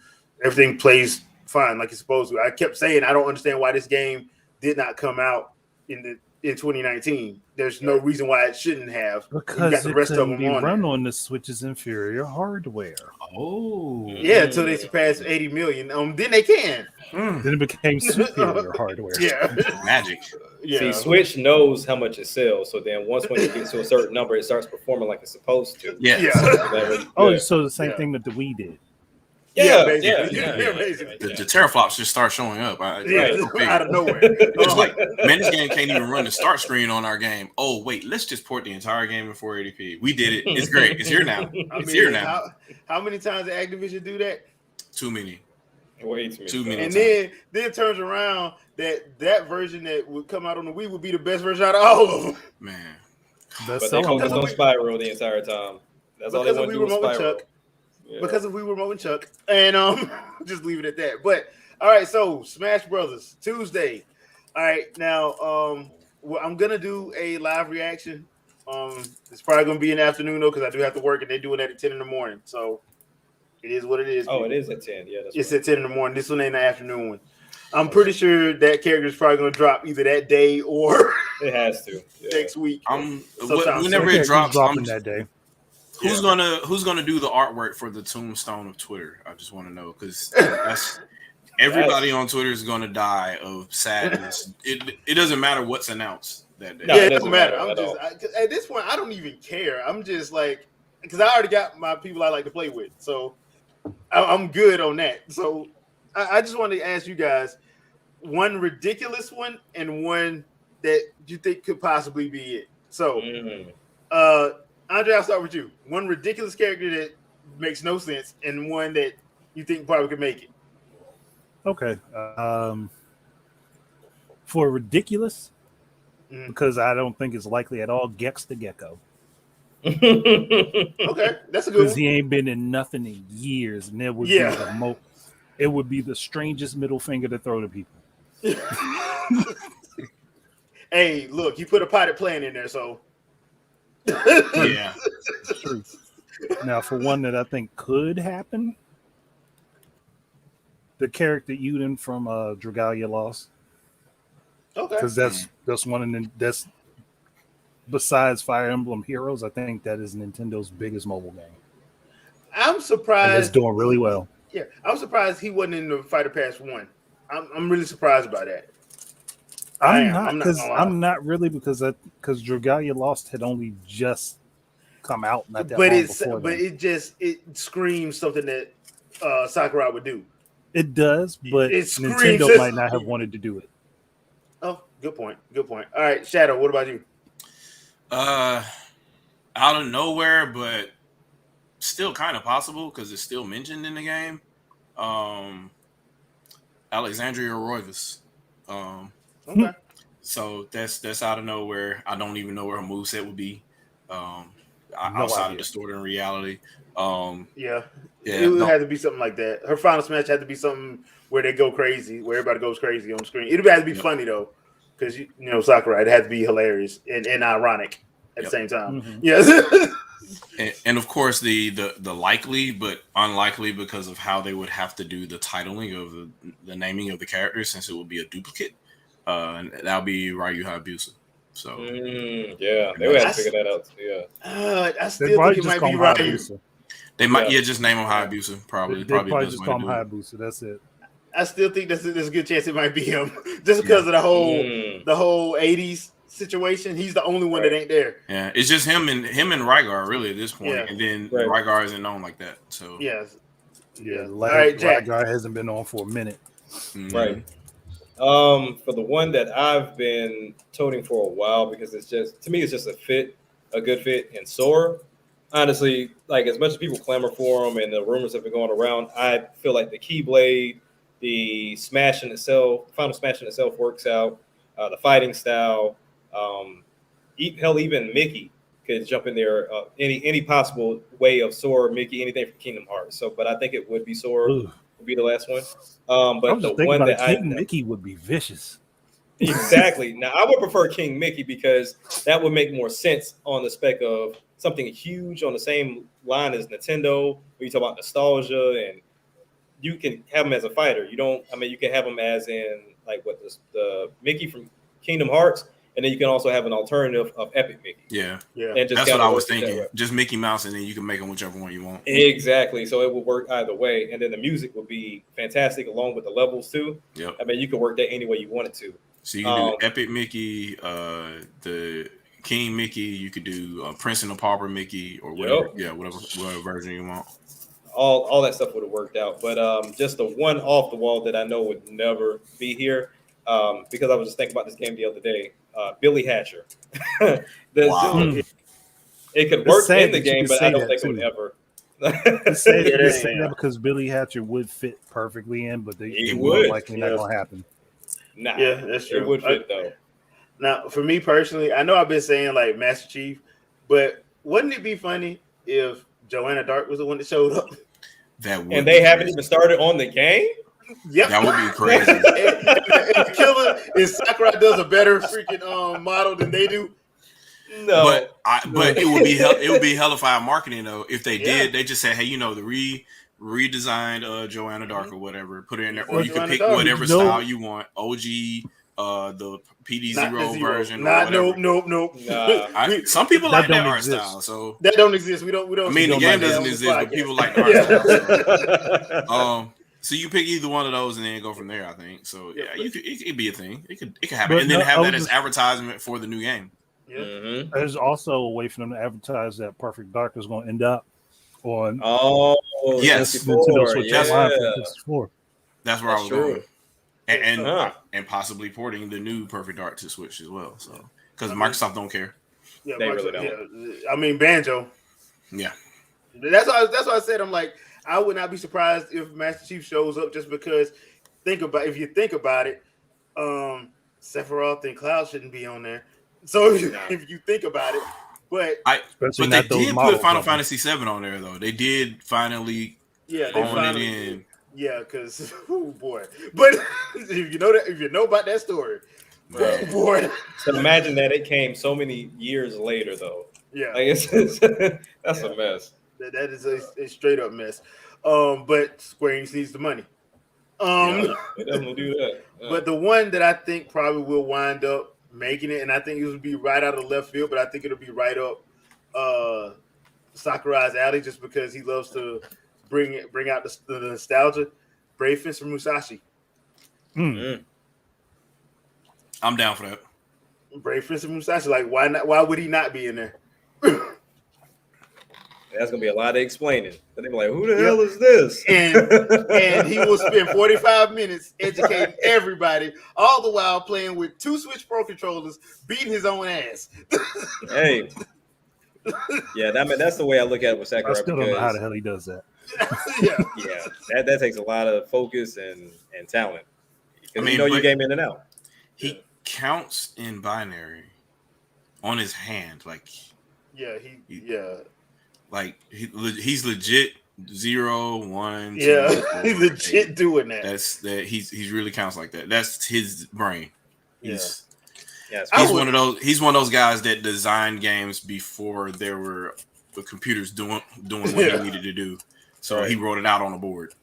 Everything plays fine like it's supposed to. I kept saying I don't understand why this game did not come out in 2019. There's no reason why it shouldn't have. Because got the rest of them run on the Switch's inferior hardware. Oh, yeah, until they surpass 80 million. Then they can. Then it became superior hardware. Yeah, magic. Yeah. See, Switch knows how much it sells, so then when it gets to a certain number, it starts performing like it's supposed to. Yeah. So the same thing that we did. Basically. The teraflops just start showing up. Out of nowhere. It's like, man, this game can't even run the start screen on our game. Oh, wait, let's just port the entire game in 480p. We did it. It's great. It's here now. Here now. How many times did Activision do that? Too many. Way too many. And then it turns around that version that would come out on the Wii would be the best version out of all of them. Man. But they focused on Spyro the entire time. That's all they want to do with Spyro. Yeah. Because of We Remote and Chuck, and just leave it at that. But all right, so Smash Brothers Tuesday. All right, now I'm gonna do a live reaction. It's probably gonna be in the afternoon though, because I do have to work, and they're doing that at 10 in the morning. So it is what it is. Oh, it is at 10. Yeah, it's at 10 in the morning. This one ain't the afternoon one. I'm pretty sure that character is probably gonna drop either that day or it has to next week. Whenever it drops, that day. Who's gonna do the artwork for the tombstone of Twitter? I just want to know because that's everybody on Twitter is gonna die of sadness. It doesn't matter what's announced that day. No, it doesn't matter. At this point, I don't even care. I'm just like, because I already got my people I like to play with, so I'm good on that. So I just wanted to ask you guys one ridiculous one and one that you think could possibly be it. So Andre, I'll start with you. One ridiculous character that makes no sense, and one that you think probably could make it. Okay. For ridiculous, because I don't think it's likely at all, Gex the Gecko. Okay, that's a good one. He ain't been in nothing in years, and it would be the strangest middle finger to throw to people. Hey, look, you put a potted plant in there, so Yeah, it's true. Now, for one that I think could happen, the character Uden from Dragalia Lost. okay, Because that's one of the that's besides Fire Emblem Heroes, I think that is Nintendo's biggest mobile game. I'm surprised and it's doing really well. Yeah, I'm surprised he wasn't in the Fighter Pass 1. I'm really surprised by that. I'm not really because Dragalia Lost had only just come out not that long before. But it screams something that Sakurai would do. It does, but Nintendo might not have wanted to do it. Oh, good point. Good point. All right, Shadow, what about you? Out of nowhere, but still kind of possible because it's still mentioned in the game. Alexandria Roivas. Okay. So that's out of nowhere. I don't even know where her moveset would be. Outside of distorting reality. It would have to be something like that. Her final smash had to be something where they go crazy, where everybody goes crazy on screen. It would have to be funny though, because you know Sakurai, it had to be hilarious and ironic at the same time. Mm-hmm. Yes. and of course the likely but unlikely because of how they would have to do the titling of the naming of the characters, since it would be a duplicate. And that'll be Ryu Hayabusa. So they would have to figure that out. I still think it might be Ryu. They might just name him Hayabusa. Probably just call him Hayabusa. That's it. I still think there's a good chance it might be him, just because of the whole '80s situation. He's the only one that ain't there. Yeah, it's just him and Rygar really at this point, and then Rygar isn't known like that. So yeah. All right, Jack. Rygar hasn't been on for a minute. Mm-hmm. Right. For the one that I've been toting for a while, because it's just, to me, it's just a good fit in Sora. Honestly, like as much as people clamor for him and the rumors have been going around, I feel like the Keyblade, the smash in itself, final smash in itself works out. The fighting style, even Mickey could jump in there. Any possible way of Sora, Mickey, anything from Kingdom Hearts. So, but I think it would be Sora. Would be the last one. But the one that King Mickey would be vicious. Exactly. Now I would prefer King Mickey because that would make more sense on the spec of something huge on the same line as Nintendo. When you talk about nostalgia, and you can have him as a fighter. You can have him as in like the Mickey from Kingdom Hearts, and then you can also have an alternative of Epic Mickey. Yeah. And that's what I was thinking. Just Mickey Mouse, and then you can make them whichever one you want. Exactly. So it would work either way, and then the music would be fantastic along with the levels too. Yep. You could work that any way you wanted to. So you can do Epic Mickey, the King Mickey. You could do Prince and the Pauper Mickey, or whatever. Yeah, whatever version you want. All that stuff would have worked out, but just the one off the wall that I know would never be here, because I was just thinking about this game the other day. Billy Hatcher. It could work in the game, but I don't think it would ever. It's sad because Billy Hatcher would fit perfectly in, but it would likely not going to happen. Nah, that's true. It would fit though. Now, for me personally, I know I've been saying like Master Chief, but wouldn't it be funny if Joanna Dark was the one that showed up? And they haven't even started on the game? Yep. That would be crazy. and the killer is Sakurai does a better freaking model than they do. No, but it would be hellified marketing though if they did. They just said, hey, the redesigned Joanna Dark or whatever, put it in there, or you can pick whatever style you want. OG, the PD0 version. Nope. Nah. Some people like that art style, so that don't exist. We don't. I mean, the game doesn't exist, but people like the art style. So you pick either one of those and then go from there. I think so. Yeah, it could be a thing. It could happen, and then have that as advertisement for the new game. Yeah. Mm-hmm. There's also a way for them to advertise that Perfect Dark is going to end up on. Yes, Nintendo Switch Online for PS4. That's where I was going, and possibly porting the new Perfect Dark to Switch as well. So because Microsoft don't care. Yeah, They really don't. Yeah. I mean, Banjo. Yeah. That's why I said I'm like, I would not be surprised if Master Chief shows up, just because if you think about it, Sephiroth and Cloud shouldn't be on there. So if you think about it, but they did put Final Fantasy VII on there though. They did finally it in. Yeah, because oh boy. But if you know about that story, right. Oh boy. So imagine that it came so many years later though. Yeah. Like that's a mess. That is a straight up mess. But Square Enix needs the money. They definitely do that. Yeah. But the one that I think probably will wind up making it, and I think it will be right out of left field, but I think it'll be right up Sakurai's alley, just because he loves to bring out the nostalgia. Brave Fencer Musashi. Mm. I'm down for that. Brave Fencer Musashi, like why not? Why would he not be in there? That's gonna be a lot of explaining. They'll be like, "Who the hell is this?" And he will spend 45 minutes educating everybody, all the while playing with 2 Switch Pro controllers, beating his own ass. Hey, yeah, that's the way I look at it with Sakurai. I still don't know how the hell he does that. yeah, that takes a lot of focus and talent. I mean, you game in and out. He counts in binary on his hand, like like he's legit 0, 1. Yeah, 2, 4, he's legit 8. doing that. He's really counts like that. That's his brain. He's one of those guys that designed games before there were the computers doing what he needed to do. So he wrote it out on the board.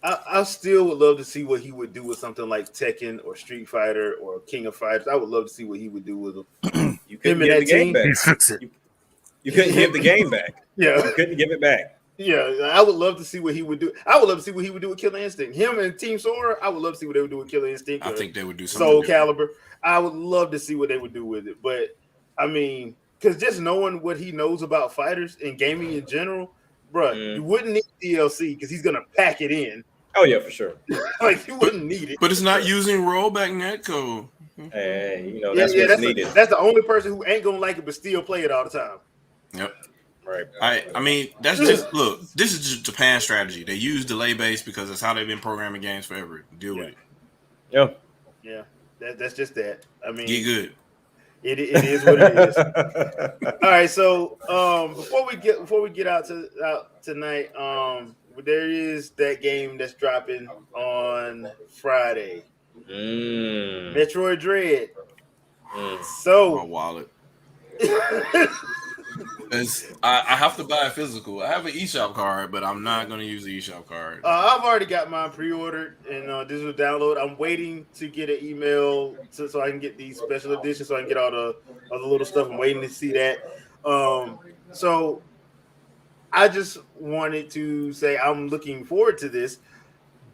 I still would love to see what he would do with something like Tekken or Street Fighter or King of Fighters. I would love to see what he would do with them. You couldn't give the game back. You couldn't give the game back. Yeah, you couldn't give it back. Yeah, I would love to see what he would do. I would love to see what he would do with Killer Instinct. Him and Team Sora, I would love to see what they would do with Killer Instinct. I think they would do something Soul different. Calibur. I would love to see what they would do with it. But I mean, because just knowing what he knows about fighters and gaming in general, you wouldn't need DLC because he's gonna pack it in. Oh yeah, for sure. Like you wouldn't need it. But it's not using rollback netcode. Hey, that's what's needed. That's the only person who ain't gonna like it but still play it all the time. Yep. Right. I mean, that's just look. This is just Japan's strategy. They use delay base because that's how they've been programming games forever. Deal with it. Yeah. Yeah. That's just that. I mean, get good. It is what it is. All right. So before we get out tonight, there is that game that's dropping on Friday. Metroid Dread. So my wallet. I have to buy a physical. I have an eShop card, but I'm not going to use the eShop card. I've already got mine pre-ordered and digital download. I'm waiting to get an email so I can get the special edition, so I can get all the little stuff. I'm waiting to see that. So I just wanted to say I'm looking forward to this,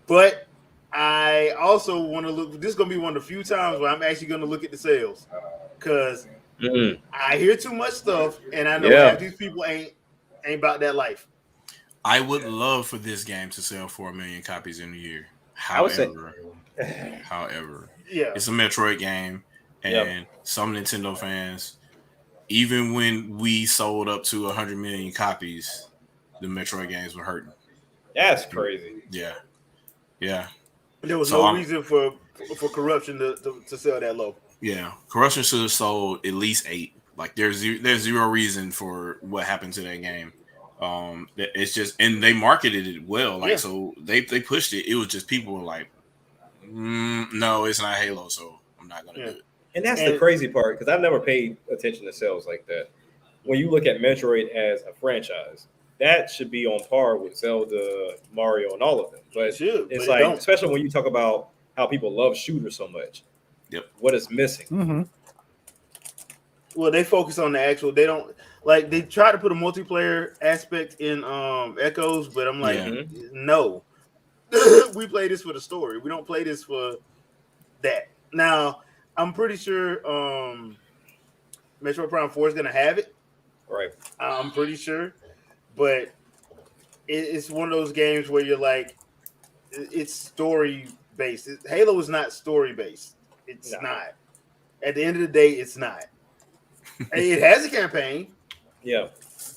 but I also want to look. This is going to be one of the few times where I'm actually going to look at the sales, because I hear too much stuff, and I know half these people ain't about that life. I would love for this game to sell 4 million copies in a year. However, it's a Metroid game, and some Nintendo fans, even when we sold up to 100 million copies, the Metroid games were hurting. That's crazy. Yeah. There was no reason for corruption to sell that low. Yeah, corruption should have sold at least 8. Like there's zero reason for what happened to that game. It's just, and they marketed it well. Like so they pushed it. It was just people were like, no, it's not Halo, so I'm not gonna do it. And that's the crazy part, because I've never paid attention to sales like that. When you look at Metroid as a franchise, that should be on par with Zelda, Mario, and all of them. But it's like, especially when you talk about how people love shooters so much. Yep. What is missing? Mm-hmm. Well, they focus on the actual. They don't like. They try to put a multiplayer aspect in Echoes, but I'm like, no. We play this for the story. We don't play this for that. Now, I'm pretty sure Metroid Prime 4 is gonna have it. Right. I'm pretty sure, but it's one of those games where you're like, it's story based. Halo is not story based. It's not. At the end of the day, it's not. It has a campaign. Yeah.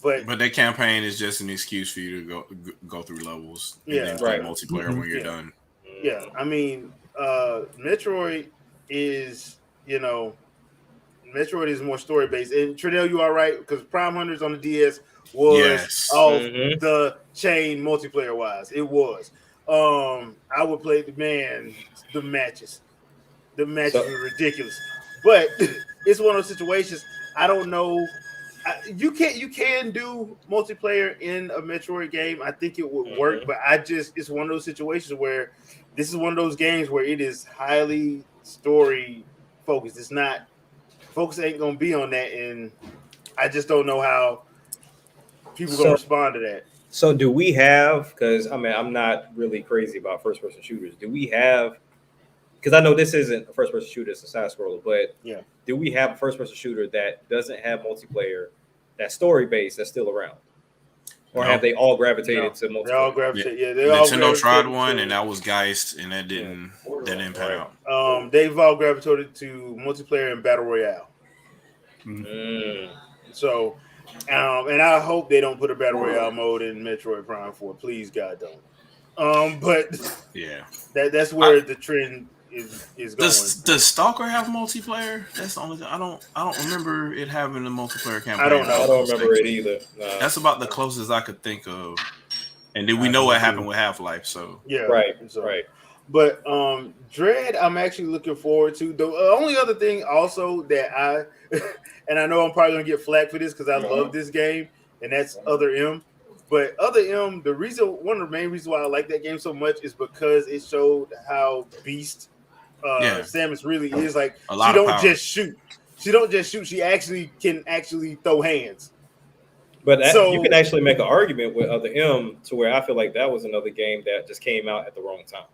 But that campaign is just an excuse for you to go through levels and then play multiplayer when you're done. Yeah, I mean, Metroid is, Metroid is more story based. And Trinell, you are right, because Prime Hunters on the DS was off the chain multiplayer wise. It was. I would play the matches. The matches were ridiculous. But it's one of those situations. I don't know. You can do multiplayer in a Metroid game. I think it would work, but it's one of those situations where this is one of those games where it is highly story focused. It's not, folks ain't gonna be on that, and I just don't know how people gonna respond to that. So do we have? Because I mean, I'm not really crazy about first person shooters. Do we have? Because I know this isn't a first person shooter; it's a side scroller. But do we have a first person shooter that doesn't have multiplayer, that's story based, that's still around? Or have they all gravitated to multiplayer? They all gravitated. Yeah, Nintendo tried one, and that was Geist, and that didn't pan out. They've all gravitated to multiplayer and battle royale. So, and I hope they don't put a battle royale mode in Metroid Prime 4. Please, God, don't. But that's where the trend is going. Does Stalker have multiplayer? That's the only thing. I don't remember it having a multiplayer campaign. I don't know. I don't remember it either. No. That's about the closest I could think of. And then we know what happened with Half-Life. So right. But Dread, I'm actually looking forward to. The only other thing also that and I know I'm probably gonna get flack for this because I love this game, and that's Other M. But Other M, one of the main reasons why I like that game so much is because it showed how beast Samus really is. Like, she don't just shoot. She don't just shoot. She actually can throw hands. But you can actually make an argument with Other M to where I feel like that was another game that just came out at the wrong time.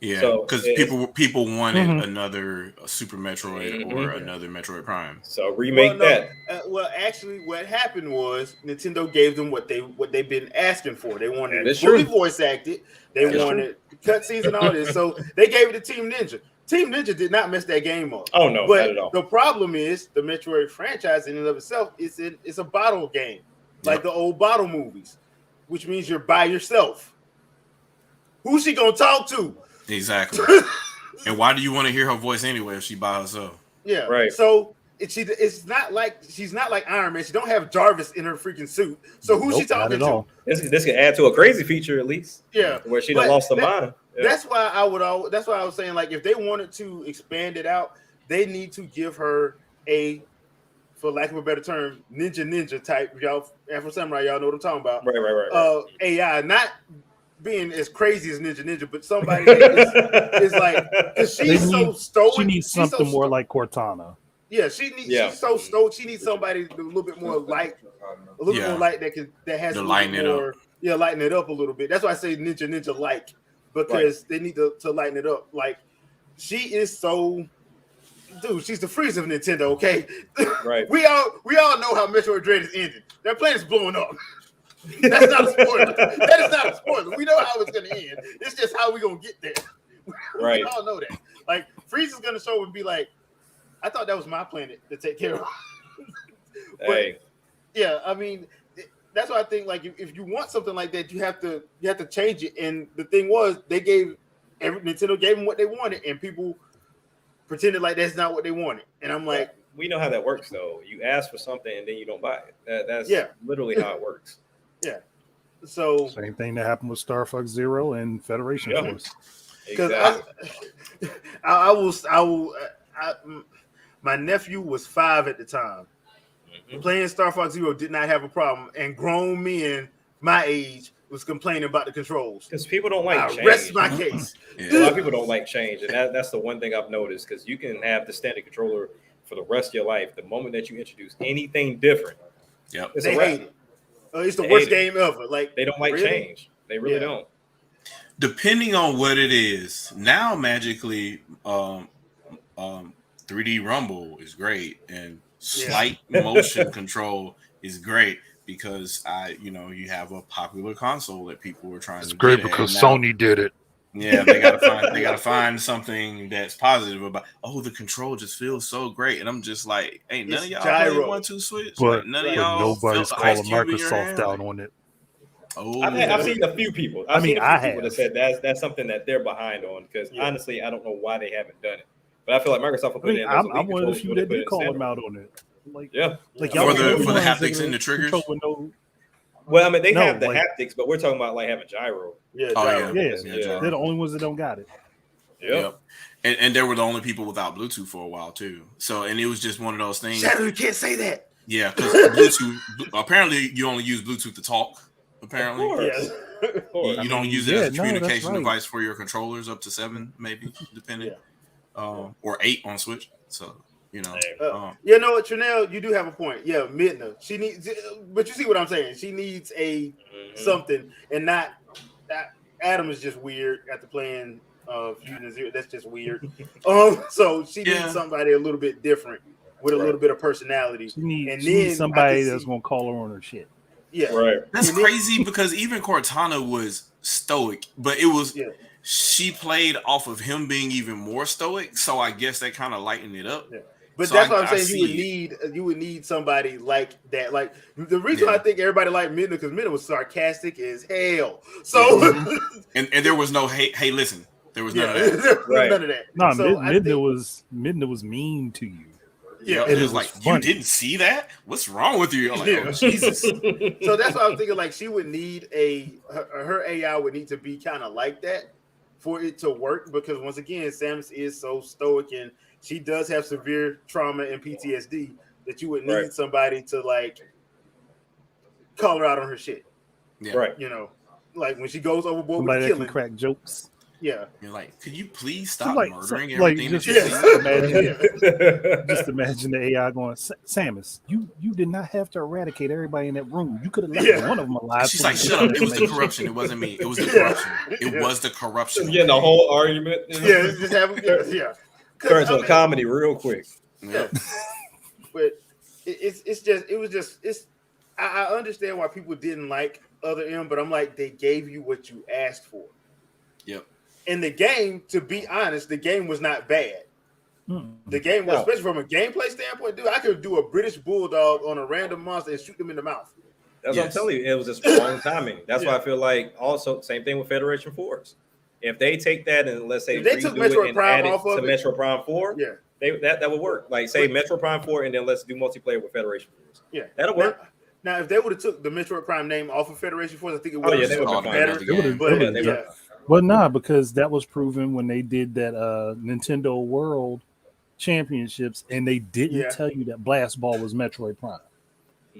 Yeah, because people wanted another Super Metroid or another Metroid Prime. So remake that. Actually, what happened was Nintendo gave them what they've been asking for. They wanted it fully voice acted. They wanted cutscenes and all this. So they gave it to Team Ninja. Team Ninja did not mess that game up. Oh no, but not at all. The problem is the Metroid franchise in and of itself it's a bottle game, like the old bottle movies, which means you're by yourself. Who's she gonna talk to? Exactly. And why do you want to hear her voice anyway if she by herself? Yeah, right. So it's not like she's not like Iron Man. She don't have Jarvis in her freaking suit. So who's she talking to? This can add to a crazy feature at least. Yeah, where she done lost her mind. Yeah. That's why I was saying, like, if they wanted to expand it out, they need to give her a, for lack of a better term, ninja type. Y'all Afro Samurai, y'all know what I'm talking about. Right. AI, not being as crazy as Ninja, but somebody is like, because she's so stoic. She needs something more like Cortana. Yeah, she's so stoic. She needs somebody a little bit more light, more light that has a little bit more. Yeah, lighten it up a little bit. That's why I say Ninja like, because they need to lighten it up. Like, she is so, dude. She's the freeze of Nintendo. Okay, right. we all know how Metroid Dread is ending. Their planet's blowing up. That's not a spoiler. That is not a spoiler. We know how it's gonna end. It's just how we gonna get there. Right. We all know that. Like, Freeze is gonna show and be like, I thought that was my planet to take care of. But, yeah, I mean, that's why I think, like, if you want something like that, you have to change it. And the thing was, Nintendo gave them what they wanted, and people pretended like that's not what they wanted. And I'm like, we know how that works, though. You ask for something and then you don't buy it. That's literally how it works. Yeah. So same thing that happened with Star Fox Zero and Federation Force. Because my nephew was 5 at the time. Playing Star Fox Zero did not have a problem, and grown men my age was complaining about the controls. Because people don't like change. Rest my case. A lot of people don't like change, and that's the one thing I've noticed. Because you can have the standard controller for the rest of your life. The moment that you introduce anything different, they hate it. It's the worst game ever. Like, they don't like change. They really don't. Depending on what it is, now magically, 3D Rumble is great, and slight motion control is great because you have a popular console that people were trying to. It's great because Sony did it. Yeah, they gotta find something that's positive about. Oh, the control just feels so great, and I'm just like, ain't none of y'all played 1-2 switch. But, Like none of but y'all felt nobody's the ice calling cube in your Microsoft hand. out on it. Oh, I've seen a few people. I mean, seen a few people that said that's something that they're behind on because honestly, I don't know why they haven't done it. But I feel like Microsoft will put it in. I'm one of the few that did call them out on it. Like, like y'all for the haptics and the triggers. Well, I mean, they have the haptics, but we're talking about like having gyro. Yeah, gyro. Yeah. They're the only ones that don't got it. Yep. And they were the only people without Bluetooth for a while too. So, and it was just one of those things. Shadow, you can't say that. Yeah, because Bluetooth. Apparently, you only use Bluetooth to talk. Apparently, you don't use it as a communication device for your controllers up to 7, maybe depending, or 8 on Switch. So. You know, you know what, Trinell, you do have a point. Yeah, Midna, she needs, but you see what I'm saying. She needs a something, and not that Adam is just weird after playing Fusion Zero. That's just weird. So she needs somebody a little bit different with a little bit of personality. She needs somebody that's gonna call her on her shit. Yeah, right. That's crazy because even Cortana was stoic, but it was she played off of him being even more stoic. So I guess that kind of lightened it up. Yeah. But so that's what I'm saying. You would need somebody like that. Like the reason I think everybody liked Midna because Midna was sarcastic as hell. So and there was no hey listen. There was none of that. None of that. No, so Midna was mean to you. Yeah, it was like funny. You didn't see that? What's wrong with you? I'm like, oh Jesus. So that's what I was thinking. Like she would need her AI would need to be kind of like that for it to work because once again, Samus is so stoic and she does have severe trauma and PTSD that you would need somebody to like call her out on her shit. Yeah. Right. You know, like when she goes overboard somebody with that killing. can crack jokes. Yeah. You're like, could you please stop murdering everything? Just imagine the AI going, Samus, you did not have to eradicate everybody in that room. You could have left one of them alive. She's like, shut up. It was the corruption. It wasn't me. It was the corruption. It was the corruption. Just getting a whole argument. You know? Yeah, just having turns to a comedy real quick. Yeah. But I understand why people didn't like other M, but I'm like, they gave you what you asked for. Yep. In the game, to be honest, the game was not bad. The game was, especially from a gameplay standpoint, dude, I could do a British Bulldog on a random monster and shoot them in the mouth. That's what I'm telling you. It was a strong timing. That's why I feel like also same thing with Federation Force. If they take that and let's say they took Metroid Prime off of Metro Prime 4, that would work. Like say Metro Prime 4 and then let's do multiplayer with Federation Force. Yeah, that'll work. Now, if they would have took the Metroid Prime name off of Federation Force, I think it would have been better. Well, nah, because that was proven when they did that Nintendo World Championships, and they didn't tell you that Blast Ball was Metroid Prime.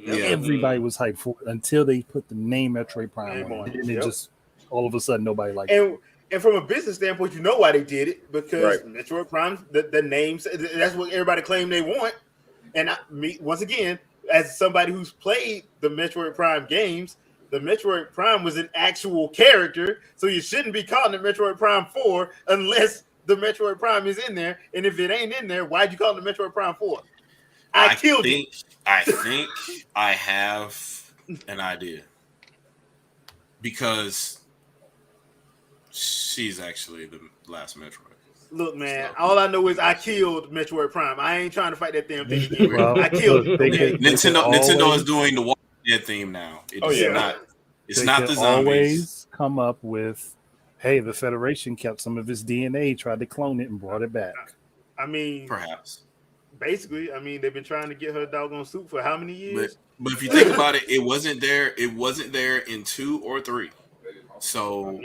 Everybody was hyped for it until they put the name Metroid Prime on it, and it just all of a sudden nobody liked it. And from a business standpoint, you know why they did it because Metroid Prime, the names, that's what everybody claimed they want. And once again, as somebody who's played the Metroid Prime games, the Metroid Prime was an actual character, so you shouldn't be calling it Metroid Prime 4 unless the Metroid Prime is in there. And if it ain't in there, why'd you call it the Metroid Prime 4? I killed it. I think I have an idea because she's actually the last Metroid. Look, man, all I know is I killed Metroid Prime. I ain't trying to fight that damn thing again. I killed it. Nintendo is doing the Walking Dead theme now. It's not the zombies. Always come up with, hey, the Federation kept some of its DNA, tried to clone it, and brought it back. I mean, perhaps. Basically, I mean, they've been trying to get her doggone suit for how many years? But if you think about it, it wasn't there. It wasn't there in 2 or 3. So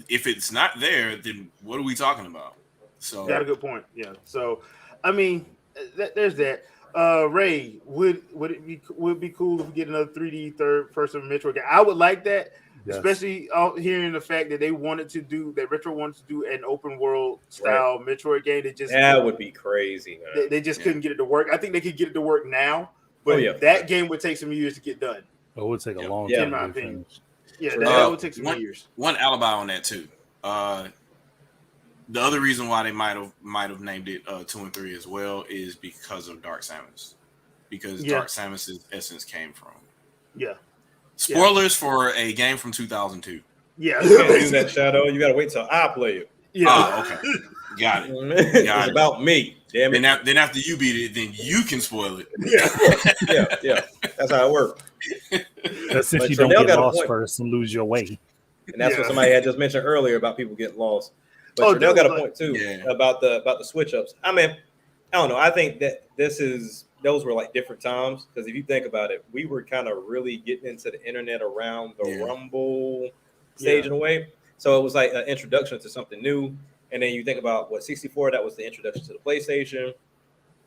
if it's not there, then what are we talking about? So got a good point. Yeah. So I mean, there's that. Ray, would it be cool if we get another 3D third person Metroid game? I would like that, especially hearing the fact that Retro wanted to do an open world style Metroid game. That would be crazy. Man. They just couldn't get it to work. I think they could get it to work now, but that game would take some years to get done. It would take a long time. In my opinion. Yeah, that would take some years. One alibi on that too. The other reason why they might have named it 2 and 3 as well is because of Dark Samus, because Dark Samus's essence came from. Yeah. Spoilers for a game from 2002. Yeah, you can't do that, Shadow. You got to wait till I play it. Yeah. Oh, okay. Got it. It's about me. Damn it. Then after you beat it, then you can spoil it. Yeah. That's how it works. That's if But you don't Trudell get got a lost point. first and lose your way. And that's what somebody had just mentioned earlier about people getting lost. But Oh, Trudell got a like- point too Yeah. about the switch ups. I mean, I don't know. I think that those were like different times, because if you think about it, we were kind of really getting into the internet around the Rumble stage in a way. So it was like an introduction to something new. And then you think about 64, that was the introduction to the PlayStation.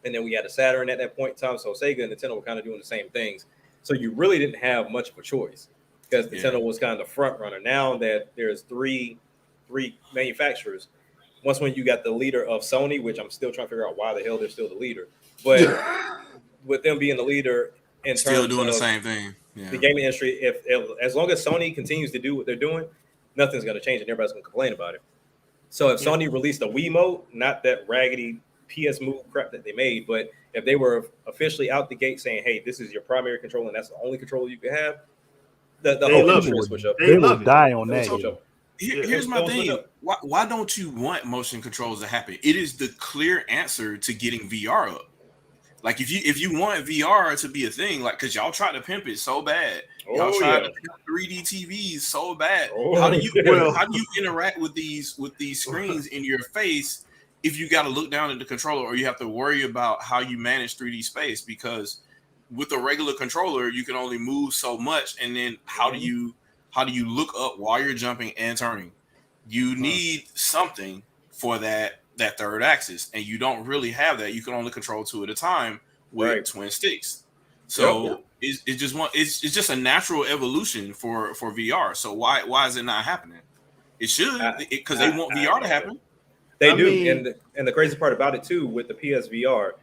And then we had a Saturn at that point in time. So Sega and Nintendo were kind of doing the same things. So you really didn't have much of a choice, because Nintendo was kind of the front runner. Now that there's three manufacturers, when you got the leader of Sony, which I'm still trying to figure out why the hell they're still the leader, but with them being the leader in Still terms doing of the same thing. Yeah. the gaming industry, if as long as Sony continues to do what they're doing, nothing's going to change and everybody's going to complain about it. So if Sony released a Wiimote, not that raggedy PS Move crap that they made, but if they were officially out the gate saying, "Hey, this is your primary controller and that's the only controller you can have," the whole industry will switch up. They will die on that. Switch up. Here's my thing. Why don't you want motion controls to happen? It is the clear answer to getting VR up. Like if you want VR to be a thing, like, because y'all tried to pimp it so bad, y'all tried to pimp 3D TVs so bad. How do you interact with these screens in your face if you got to look down at the controller, or you have to worry about how you manage 3D space? Because with a regular controller, you can only move so much, and then how do you look up while you're jumping and turning? You need something for that third axis, and you don't really have that. You can only control two at a time with twin sticks. So it's just a natural evolution for VR. So why is it not happening? It should, because they want VR to happen. They do, and the crazy part about it too with the PSVR,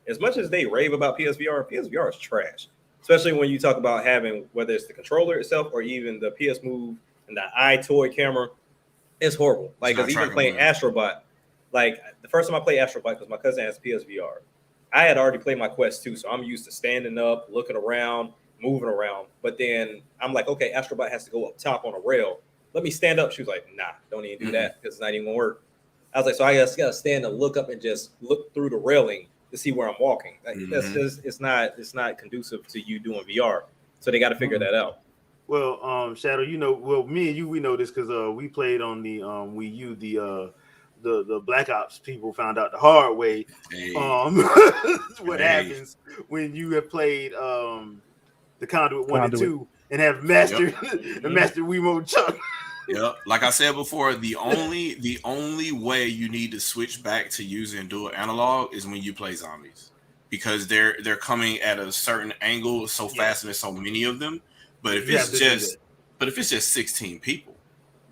as much as they rave about PSVR is trash. Especially when you talk about having, whether it's the controller itself or even the PS Move and the iToy camera, it's horrible. Like, because even playing Astrobot, like the first time I played Astrobot, because my cousin has PSVR, I had already played my Quest 2, so I'm used to standing up, looking around, moving around. But then I'm like, okay, Astrobot has to go up top on a rail. Let me stand up. She was like, nah, don't even do that, because it's not even gonna work. I was like, so I just gotta stand and look up and just look through the railing to see where I'm walking. Like, that's just it's not conducive to you doing VR. So they got to figure that out. Well, Shadow, me and you, we know this because we played on the Wii U. The Black Ops people found out the hard way. What happens when you have played the Conduit 1 and 2 and have mastered the master Wiimote Chuck. Yep. Like I said before, the only way you need to switch back to using dual analog is when you play zombies, because they're coming at a certain angle so fast and there's so many of them. But if it's just 16 people,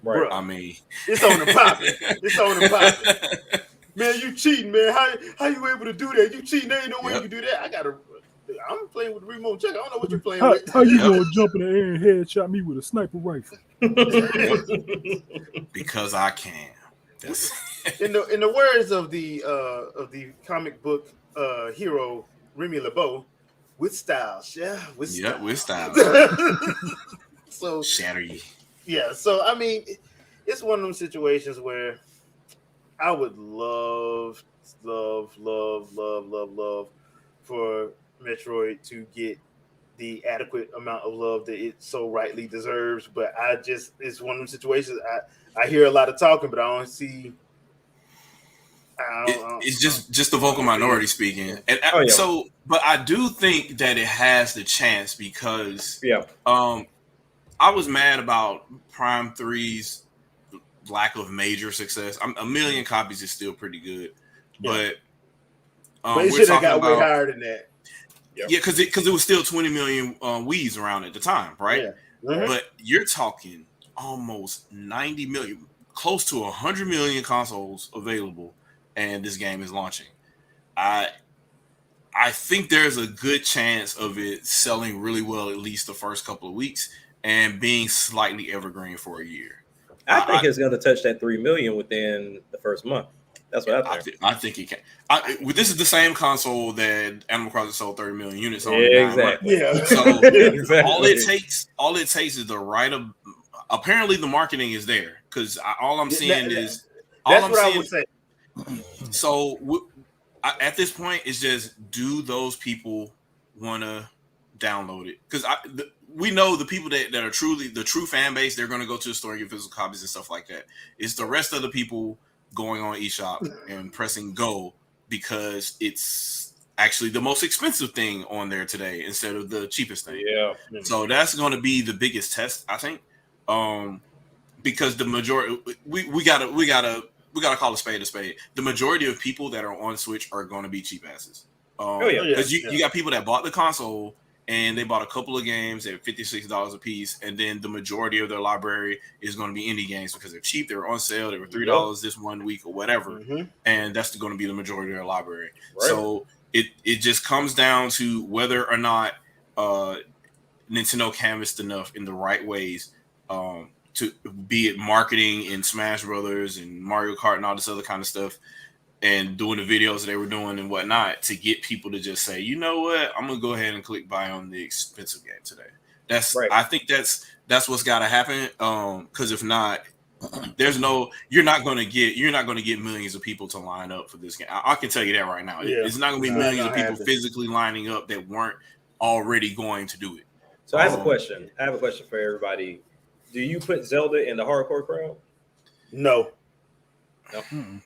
right? I mean, it's on the popping. It's on the popping. Man, you cheating, man. How you able to do that? You cheating? There ain't no way you can do that. I'm playing with the remote check. I don't know what you're playing with. How you gonna jump in the air and headshot me with a sniper rifle? Because I can. That's in the words of the comic book hero Remy LeBeau, with style, with style. So shatter you. Yeah, so I mean, it's one of those situations where I would love for Metroid to get the adequate amount of love that it so rightly deserves, but it's one of those situations I hear a lot of talking, but I don't see. It's just the vocal minority speaking, and so, but I do think that it has the chance because I was mad about Prime 3's lack of major success. A million copies is still pretty good, but it should have got way higher than that. Yeah, because it was still 20 million Wii's around at the time, right? Yeah. Mm-hmm. But you're talking almost 90 million, close to 100 million consoles available, and this game is launching. I think there's a good chance of it selling really well at least the first couple of weeks and being slightly evergreen for a year. I think it's going to touch that 3 million within the first month. That's what I think it can. This is the same console that Animal Crossing sold 30 million units on. Exactly. Yeah. So exactly. all it takes is the right apparently the marketing is there because all I'm seeing is that's what I would say. So at this point, it's just, do those people want to download it? Because we know the people that are truly the true fan base, they're going to go to the store and get physical copies and stuff like that. It's the rest of the people going on eShop and pressing go because it's actually the most expensive thing on there today instead of the cheapest thing. Yeah. So that's going to be the biggest test, I think, because the majority we gotta call a spade a spade. The majority of people that are on Switch are going to be cheap asses. Because you got people that bought the console and they bought a couple of games at $56 a piece, and then the majority of their library is going to be indie games because they're cheap, they were on sale, they were $3 this 1 week or whatever, and that's going to be the majority of their library. Right. So it just comes down to whether or not Nintendo canvassed enough in the right ways, to be it marketing in Smash Brothers and Mario Kart and all this other kind of stuff, and doing the videos that they were doing and whatnot to get people to just say, you know what, I'm gonna go ahead and click buy on the expensive game today. That's right. I think that's what's got to happen. Because if not, you're not gonna get millions of people to line up for this game. I can tell you that right now. Yeah. It's not gonna be millions of people physically lining up that weren't already going to do it. So I have a question. For everybody. Do you put Zelda in the hardcore crowd? No.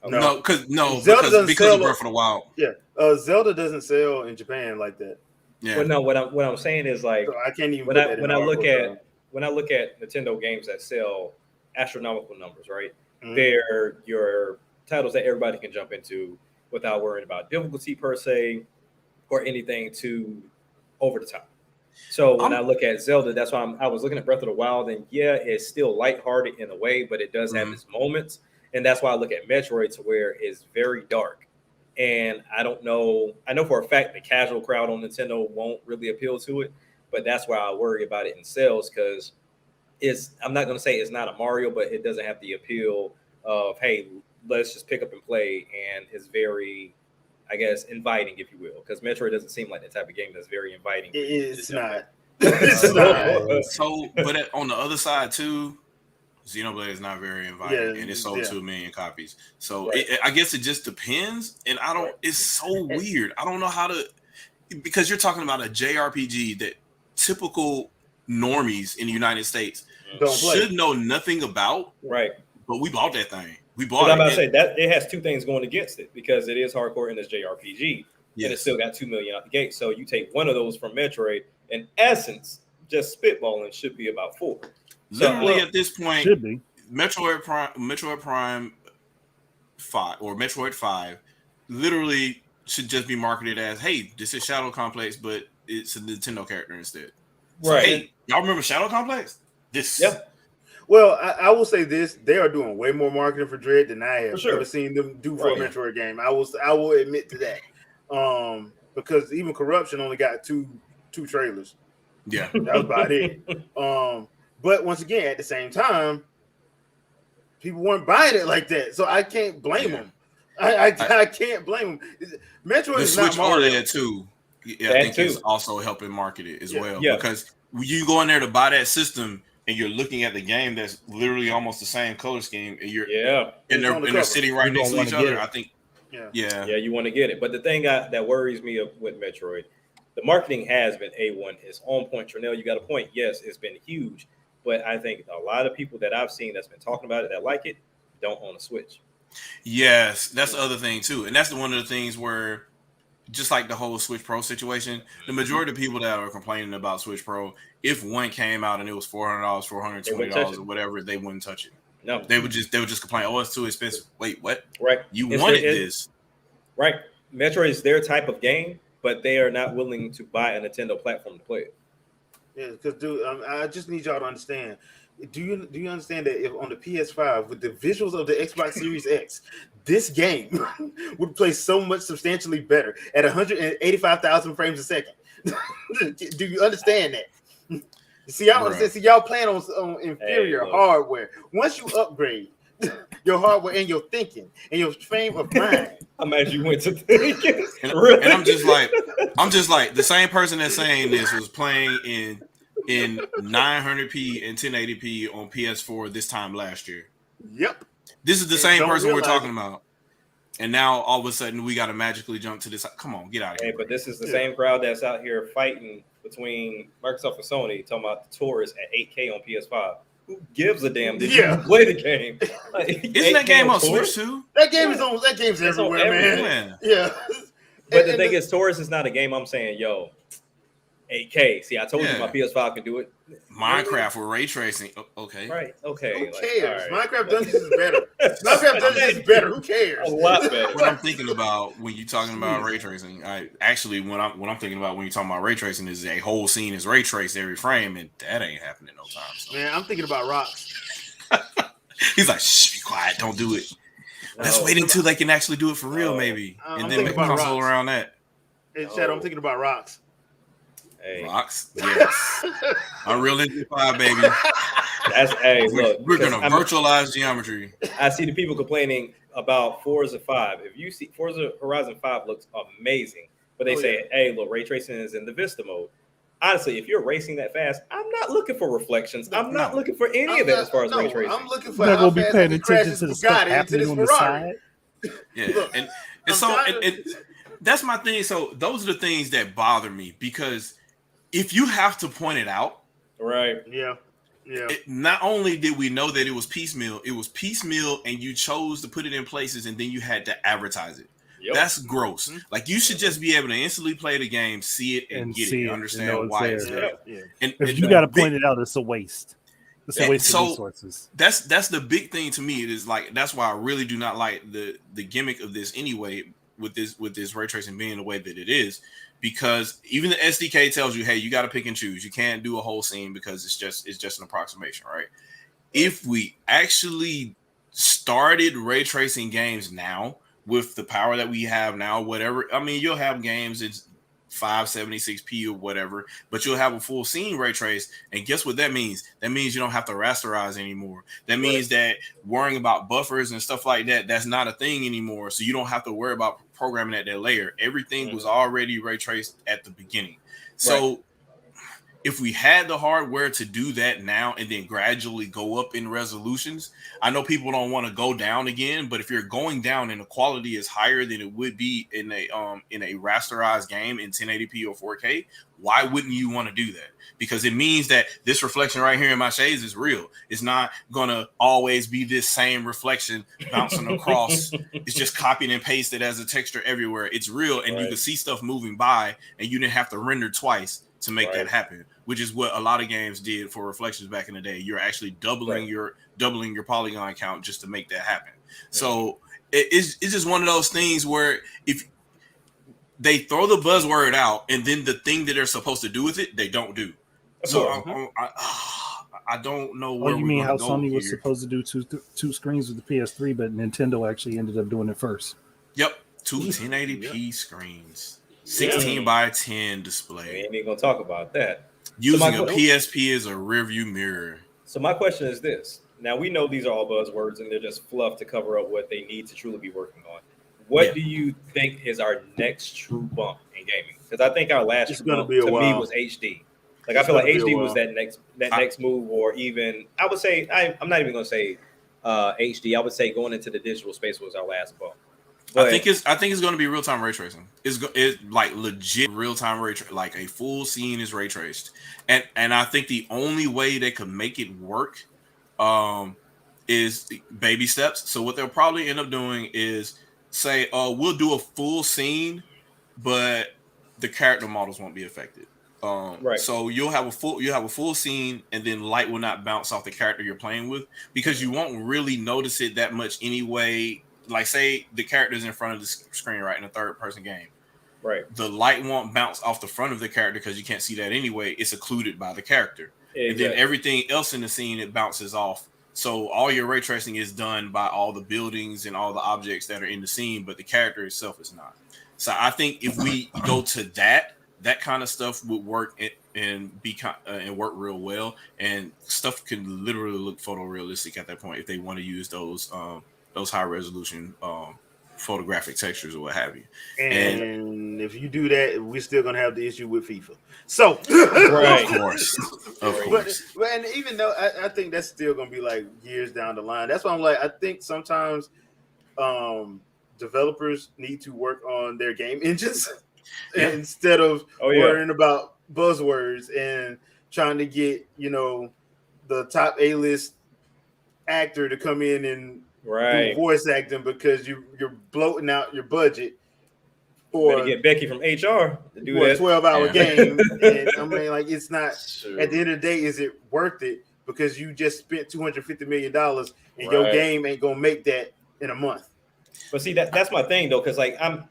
No, because of Breath of the Wild. Yeah, Zelda doesn't sell in Japan like that. Yeah. Well, no, what I'm saying is like, so I can't even. When I look at Nintendo games that sell astronomical numbers, right? Mm-hmm. They're your titles that everybody can jump into without worrying about difficulty per se or anything too over the top. So when I look at Zelda, that's why I was looking at Breath of the Wild, and yeah, it's still lighthearted in a way, but it does have its moments. And that's why I look at Metroid to where it's very dark. And I don't know. I know for a fact the casual crowd on Nintendo won't really appeal to it, but that's why I worry about it in sales because I'm not going to say it's not a Mario, but it doesn't have the appeal of, hey, let's just pick up and play. And it's very, I guess, inviting, if you will, because Metroid doesn't seem like the type of game that's very inviting. It's not. It's not. So, but on the other side too, Xenoblade is not very inviting, and it's sold 2 million copies. So I guess it just depends. And I don't. It's so weird. I don't know how to, because you're talking about a JRPG that typical normies in the United States should know nothing about. Right. But we bought that thing. We bought it. I'm about to say that it has two things going against it because it is hardcore and it's JRPG, and it still got 2 million out the gate. So you take one of those from Metroid, in essence, just spitballing should be about 4. Literally at this point, should be Metroid Prime 5 or Metroid 5 literally should just be marketed as, hey, this is Shadow Complex, but it's a Nintendo character instead. So, right. Hey, y'all remember Shadow Complex? Well, I will say this: they are doing way more marketing for Dread than I have ever seen them do for a Metroid game. I will admit to that. Because even Corruption only got two trailers. Yeah, that was about it. But once again, at the same time, people weren't buying it like that, so I can't blame them. I can't blame them. Metroid is not Mario. OLED too. Yeah, I think it's also helping market it as well. Yeah. Because you go in there to buy that system and you're looking at the game that's literally almost the same color scheme, and they're sitting right next to each other. I think. Yeah, you want to get it. But the thing that worries me with Metroid, the marketing has been A1. It's on point. Trinell, you got a point. Yes, it's been huge. But I think a lot of people that I've seen that's been talking about it that like it don't own a Switch. Yes, that's the other thing too. And that's one of the things where, just like the whole Switch Pro situation, the majority of people that are complaining about Switch Pro, if one came out and it was $400, $420 or whatever, they wouldn't touch it. No. They would just complain, oh, it's too expensive. Wait, what? Right. You wanted this. Right. Metroid is their type of game, but they are not willing to buy a Nintendo platform to play it. Yeah, because dude, I just need y'all to understand. Do you understand that if on the PS5 with the visuals of the Xbox Series X, this game would play so much substantially better at 185,000 frames a second? Do you understand that? See, y'all playing on inferior hardware. Once you upgrade your hardware and your thinking and your frame of mind. I'm as you went to thinking. And I'm just like, the same person that's saying this was playing in in 900p and 1080p on PS4 this time last year. Yep. This is the same person we're talking about. And now all of a sudden we got to magically jump to this. Come on, get out of here. Hey, but this is the same crowd that's out here fighting between Microsoft and Sony, talking about the Taurus at 8K on PS5. Who gives a damn? Did you play the game? Like, isn't that game on Switch too? That game is on. That game's everywhere, man. Yeah. But the thing is, Taurus is not a game I'm saying, yo, 8K. See, I told you my PS5 can do it. Minecraft with ray tracing. Okay. Right. Okay. Who cares? Right. Minecraft Dungeons is better. Minecraft Dungeons is better. Who cares? A lot better. What I'm thinking about when you're talking about ray tracing, what I'm thinking about when you're talking about ray tracing is a whole scene is ray traced every frame, and that ain't happening no time. So. Man, I'm thinking about rocks. He's like, shh, be quiet, don't do it. Let's wait until they can actually do it for real, maybe, and then make a console around that. Hey, Chad, I'm thinking about rocks. Hey. Rocks, yes. Unreal Engine 5, baby. Look, we're gonna virtualize geometry. I see the people complaining about Forza 5. If you see Forza Horizon 5 looks amazing, but they say, hey, look, ray tracing is in the Vista mode. Honestly, if you're racing that fast, I'm not looking for reflections. I'm not looking for any of that as far as ray tracing. I'm looking for how gonna be paying attention to the stuff happening on the side. Yeah, look, and so that's my thing. So those are the things that bother me, because if you have to point it out, right? Yeah. Not only did we know that it was piecemeal, and you chose to put it in places, and then you had to advertise it. Yep. That's gross. Mm-hmm. Like, you should just be able to instantly play the game, see it, and get it, understand why it's there. Yeah. And if you got to point it out, it's a waste. It's a waste of resources. That's the big thing to me. It is like, that's why I really do not like the gimmick of this anyway, with this ray tracing being the way that it is, because even the SDK tells you, hey, you got to pick and choose. You can't do a whole scene because it's just an approximation, right? If we actually started ray tracing games now, with the power that we have now, whatever, I mean, you'll have games it's 576p or whatever, but you'll have a full scene ray trace. And guess what that means? That means you don't have to rasterize anymore. That means that worrying about buffers and stuff like that, that's not a thing anymore. So you don't have to worry about programming at that layer. Everything was already ray traced at the beginning. So if we had the hardware to do that now and then gradually go up in resolutions, I know people don't want to go down again, but if you're going down and the quality is higher than it would be in a rasterized game in 1080p or 4K, why wouldn't you want to do that? Because it means that this reflection right here in my shades is real. It's not gonna always be this same reflection bouncing across. It's just copied and pasted as a texture everywhere. It's real, and you can see stuff moving by, and you didn't have to render twice to make that happen, which is what a lot of games did for reflections back in the day. You're actually doubling your polygon count just to make that happen. So it's just one of those things where if they throw the buzzword out and then the thing that they're supposed to do with it, they don't do. So I don't know where you mean how Sony was supposed to do two screens with the PS3, but Nintendo actually ended up doing it first. Yep, two 1080p screens. 16 by 10 display. We ain't even gonna talk about that. Using a PSP as a rearview mirror. So my question is this. Now, we know these are all buzzwords and they're just fluff to cover up what they need to truly be working on. What do you think is our next true bump in gaming? Because I think our last true bump to me was HD. Like, I feel like HD was that next move, or even, I would say, I'm not even gonna say HD. I would say going into the digital space was our last bump. But I think it's going to be real-time ray tracing. It's like legit real-time ray tracing, like a full scene is ray traced, and I think the only way they could make it work is baby steps. So what they'll probably end up doing is say, we'll do a full scene, but the character models won't be affected. So you'll have a full scene, and then light will not bounce off the character you're playing with, because you won't really notice it that much anyway. Like, say the character's in front of the screen, right, in a third-person game. Right. The light won't bounce off the front of the character because you can't see that anyway. It's occluded by the character. Exactly. And then everything else in the scene, it bounces off. So all your ray tracing is done by all the buildings and all the objects that are in the scene, but the character itself is not. So I think if we go to that kind of stuff would work and work real well. And stuff can literally look photorealistic at that point if they want to use those high resolution photographic textures or what have you. And if you do that, we're still gonna have the issue with FIFA. So, Right. Of course. But and even though I think that's still gonna be like years down the line. That's why I'm like, I think sometimes developers need to work on their game engines instead of worrying about buzzwords and trying to get, you know, the top A-list actor to come in and do voice acting because you're bloating out your budget for get Becky from HR to do a 12-hour game. And I mean, like, it's not at the end of the day, is it worth it? Because you just spent $250 million and your game ain't gonna make that in a month. But see, that's my thing though, because like I'm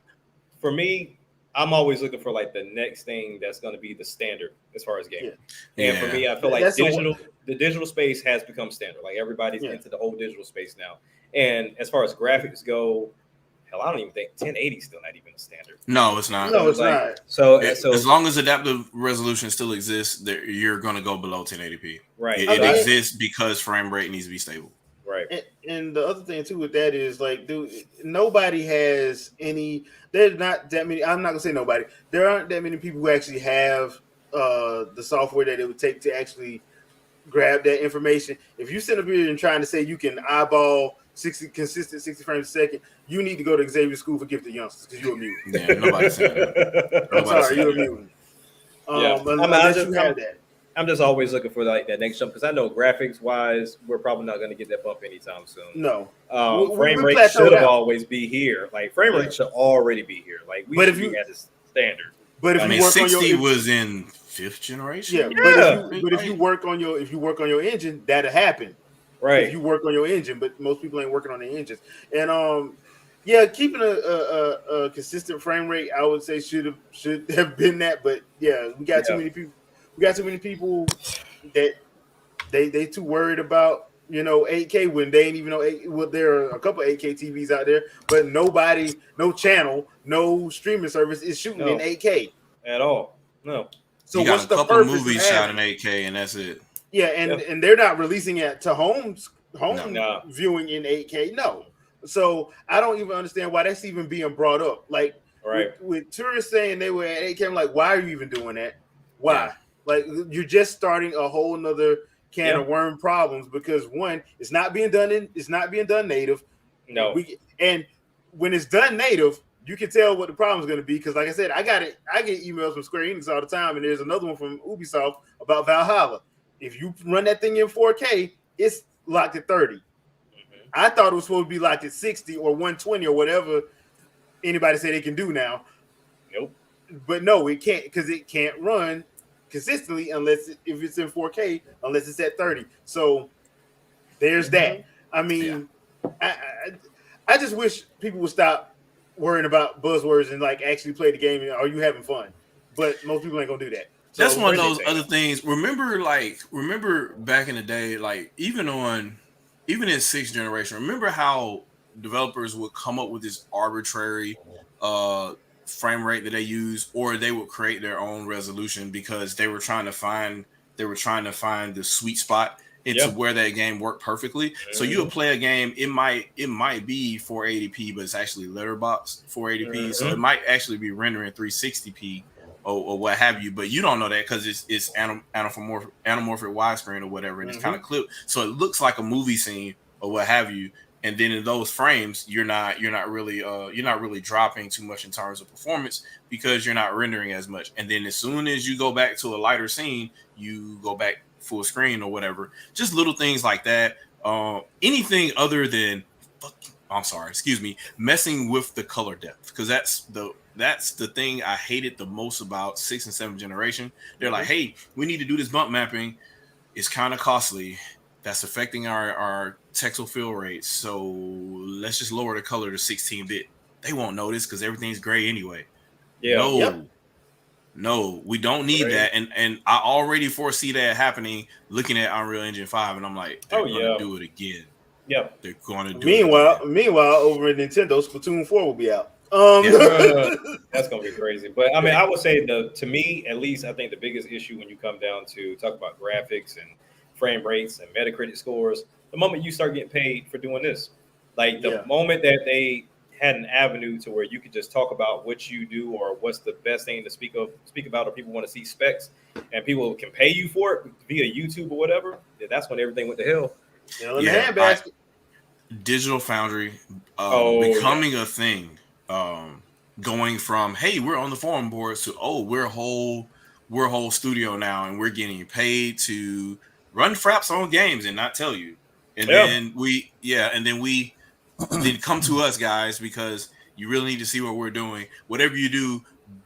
always looking for like the next thing that's going to be the standard as far as gaming. And for me, I feel like the digital space has become standard. Like everybody's into the whole digital space now. And as far as graphics go, hell, I don't even think 1080 is still not even a standard. No, it's not. No, it's not. So as long as adaptive resolution still exists, you're going to go below 1080p. Right. It exists because frame rate needs to be stable. Right. And the other thing too with that is like, dude, nobody has any. There's not that many. I'm not gonna say nobody. There aren't that many people who actually have the software that it would take to actually grab that information. If you sit up here and trying to say you can eyeball 60 frames a second, you need to go to Xavier School for Gifted Youngsters because you're a mutant. Yeah, nobody's saying that. I'm sorry, you're a mutant. Unless you have that. I'm just always looking for like that next jump because I know graphics wise, we're probably not going to get that bump anytime soon. No, frame rate should always be here. Like frame rate should already be here. Like we should be at this standard. But if you work 60 on your, was in 5th generation. Yeah. But if you work on your engine, that'll happen. Right. If you work on your engine, but most people ain't working on their engines. And keeping a consistent frame rate, I would say should have been that. But yeah, we got too many people. We got too many people that they too worried about, you know, 8K when they ain't even know there are a couple of 8K TVs out there, but nobody, no channel, no streaming service is shooting in 8K at all. No. So what's the purpose? A couple movies shot in 8K and that's it. Yeah, and they're not releasing it to home viewing in 8K. No. So I don't even understand why that's even being brought up. Like with tourists saying they were at 8K, I'm like, why are you even doing that? Why? Yeah. Like you're just starting a whole nother can of worm problems because one, it's not being done native. No. And when it's done native, you can tell what the problem is going to be because, like I said, I get emails from Square Enix all the time, and there's another one from Ubisoft about Valhalla. If you run that thing in 4K, it's locked at 30. Mm-hmm. I thought it was supposed to be locked at 60 or 120 or whatever anybody say they can do now. Nope. But no, it can't because it can't run consistently if it's in 4K unless it's at 30. So there's that. I mean, I just wish people would stop worrying about buzzwords and like actually play the game and are you having fun? But most people ain't gonna do that. So that's one of those other things. Remember back in the day, like even in 6th generation, remember how developers would come up with this arbitrary frame rate that they use, or they would create their own resolution because they were trying to find the sweet spot into where that game worked perfectly. Mm-hmm. So you would play a game, it might be 480p, but it's actually letterbox 480p. Mm-hmm. So it might actually be rendering 360p or what have you, but you don't know that because it's anamorphic widescreen or whatever, and it's kind of clipped. So it looks like a movie scene or what have you. And then in those frames, you're not really dropping too much in terms of performance because you're not rendering as much. And then as soon as you go back to a lighter scene, you go back full screen or whatever. Just little things like that. Anything other than messing with the color depth, because that's the thing I hated the most about 6th and 7th generation. They're like, hey, we need to do this bump mapping. It's kind of costly. That's affecting our texel fill rates. So let's just lower the color to 16-bit. They won't notice because everything's gray anyway. Yeah. No, we don't need that. And I already foresee that happening looking at Unreal Engine 5, and I'm like, they're going to do it again. Yep. They're going to do it. Meanwhile, over at Nintendo, Splatoon 4 will be out. That's gonna be crazy. But I mean, I would say to me, at least, I think the biggest issue when you come down to talk about graphics and frame rates and Metacritic scores, the moment you start getting paid for doing this, like the moment that they had an avenue to where you could just talk about what you do or what's the best thing to speak about, or people want to see specs, and people can pay you for it via YouTube or whatever, that's when everything went to hell. In the handbasket. Digital Foundry becoming a thing, going from, hey, we're on the forum boards to, oh, we're a whole studio now and we're getting paid to run fraps on games and not tell you. And then we then come to us, guys, because you really need to see what we're doing. Whatever you do,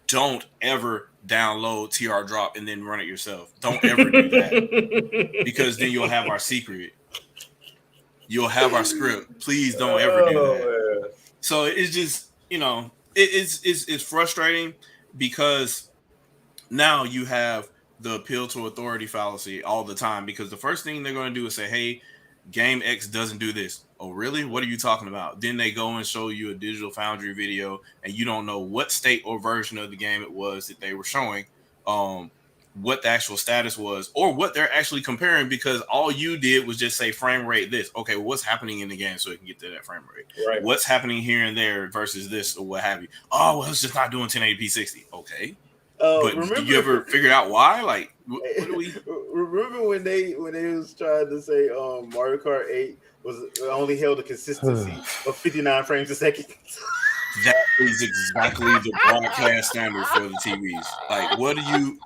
don't ever download TR Drop and then run it yourself. Don't ever do that, because then you'll have our secret. You'll have our script. Please don't ever do that. Man. So it's just, it's frustrating, because now you have the appeal to authority fallacy all the time, because the first thing they're going to do is say, hey, Game X doesn't do this. Oh, really? What are you talking about? Then they go and show you a Digital Foundry video, and you don't know what state or version of the game it was that they were showing, what the actual status was, or what they're actually comparing, because all you did was just say frame rate this. Okay, well, what's happening in the game so it can get to that frame rate? Right. What's happening here and there versus this or what have you? Oh, well, it's just not doing 1080p 60. Okay. But did you ever figure out why? Like, what do we remember when they was trying to say Mario Kart 8 was only held a consistency of 59 frames a second? That is exactly the broadcast standard for the TVs. Like, what do you?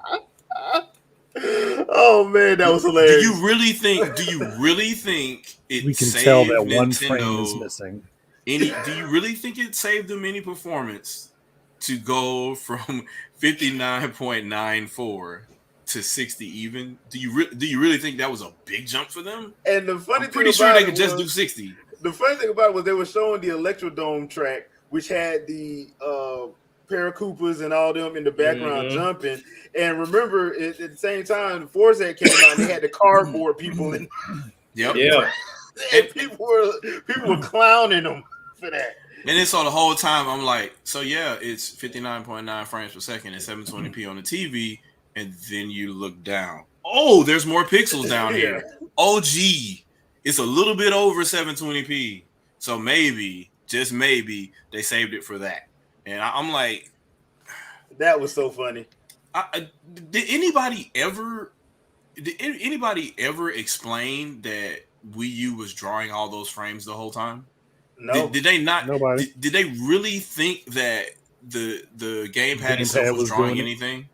Oh man, that was hilarious. Do you really think it? We can saved tell that Nintendo one frame is missing. Do you really think it saved them any performance to go from 59.94 to 60 even? Do you really think that was a big jump for them? And the funny I'm pretty thing sure about they could just do 60. The funny thing about it was they were showing the Electrodome track, which had the Paracoopas and all them in the background jumping. And remember, at the same time, Forza came out and they had the cardboard people in. Yep. Yeah. And people were clowning them for that. And then so the whole time I'm like, so yeah, it's 59.9 frames per second and 720p on the TV, and then you look down. Oh, there's more pixels down here. Oh, gee, it's a little bit over 720p. So maybe, just maybe, they saved it for that. And I'm like, that was so funny. Did anybody ever explain that Wii U was drawing all those frames the whole time? No. Did they not? Nobody. Did they really think that the gamepad itself was drawing anything?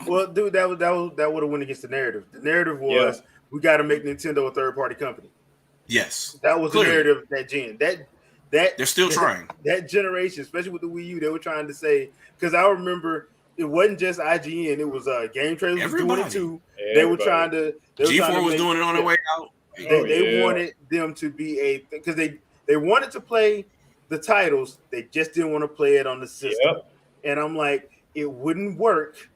Well, dude, that would have went against the narrative. The narrative was we got to make Nintendo a third-party company. Yes, that was the narrative of that gen. That they're still trying. That generation, especially with the Wii U, they were trying to say, because I remember it wasn't just IGN; it was Game Trailers was doing it too. They were trying to. G4 was doing it on their way out. They wanted them to be because they wanted to play the titles. They just didn't want to play it on the system. Yep. And I'm like, it wouldn't work.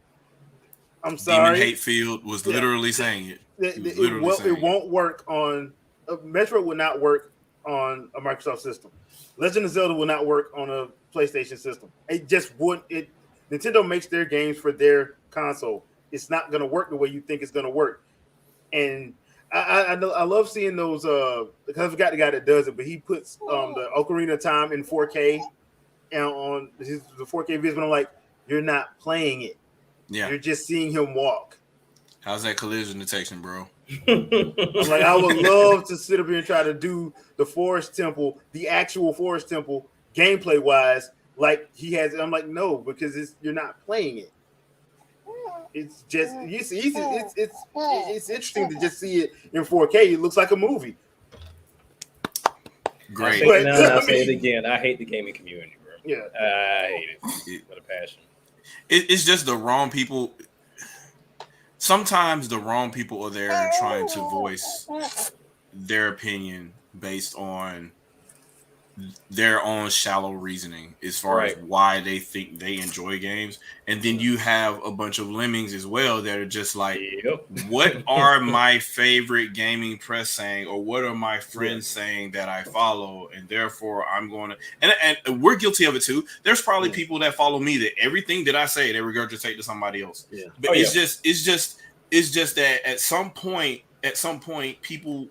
I'm sorry. Demon Hatefield was literally saying it. It won't work on Metro. Will not work on a Microsoft system. Legend of Zelda will not work on a PlayStation system. It just wouldn't. Nintendo makes their games for their console. It's not going to work the way you think it's going to work. And I love seeing those because I forgot the guy that does it, but he puts the Ocarina of Time in 4K and on the 4K vision. But I'm like, you're not playing it. Yeah, you're just seeing him walk. How's that collision detection, bro? I'm like, I would love to sit up here and try to do the Forest Temple, the actual Forest Temple, gameplay wise, like he has. I'm like, no, because you're not playing it. It's just it's interesting to just see it in 4K. It looks like a movie. Great. I'll say it again. I hate the gaming community, bro. Yeah, I hate it with a passion. It's just the wrong people. Sometimes the wrong people are there trying to voice their opinion based on their own shallow reasoning as far as why they think they enjoy games. And then you have a bunch of lemmings as well that are just like, what are my favorite gaming press saying, or what are my friends saying that I follow, and therefore I'm going to and we're guilty of it too. There's probably people that follow me that everything that I say they regurgitate to somebody else. But it's just that at some point people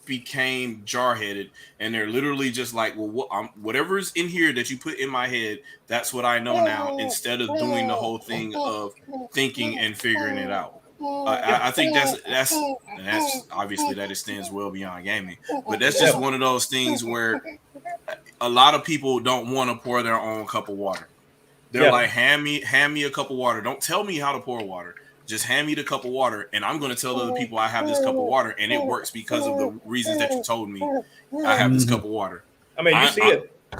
became jar-headed, and they're literally just like, well, whatever's in here that you put in my head, that's what I know now, instead of doing the whole thing of thinking and figuring it out. I think that's obviously that extends well beyond gaming, but that's just one of those things where a lot of people don't want to pour their own cup of water. They're like, hand me a cup of water. Don't tell me how to pour water. Just hand me the cup of water, and I'm going to tell other people I have this cup of water, and it works because of the reasons that you told me I have this cup of water. I mean,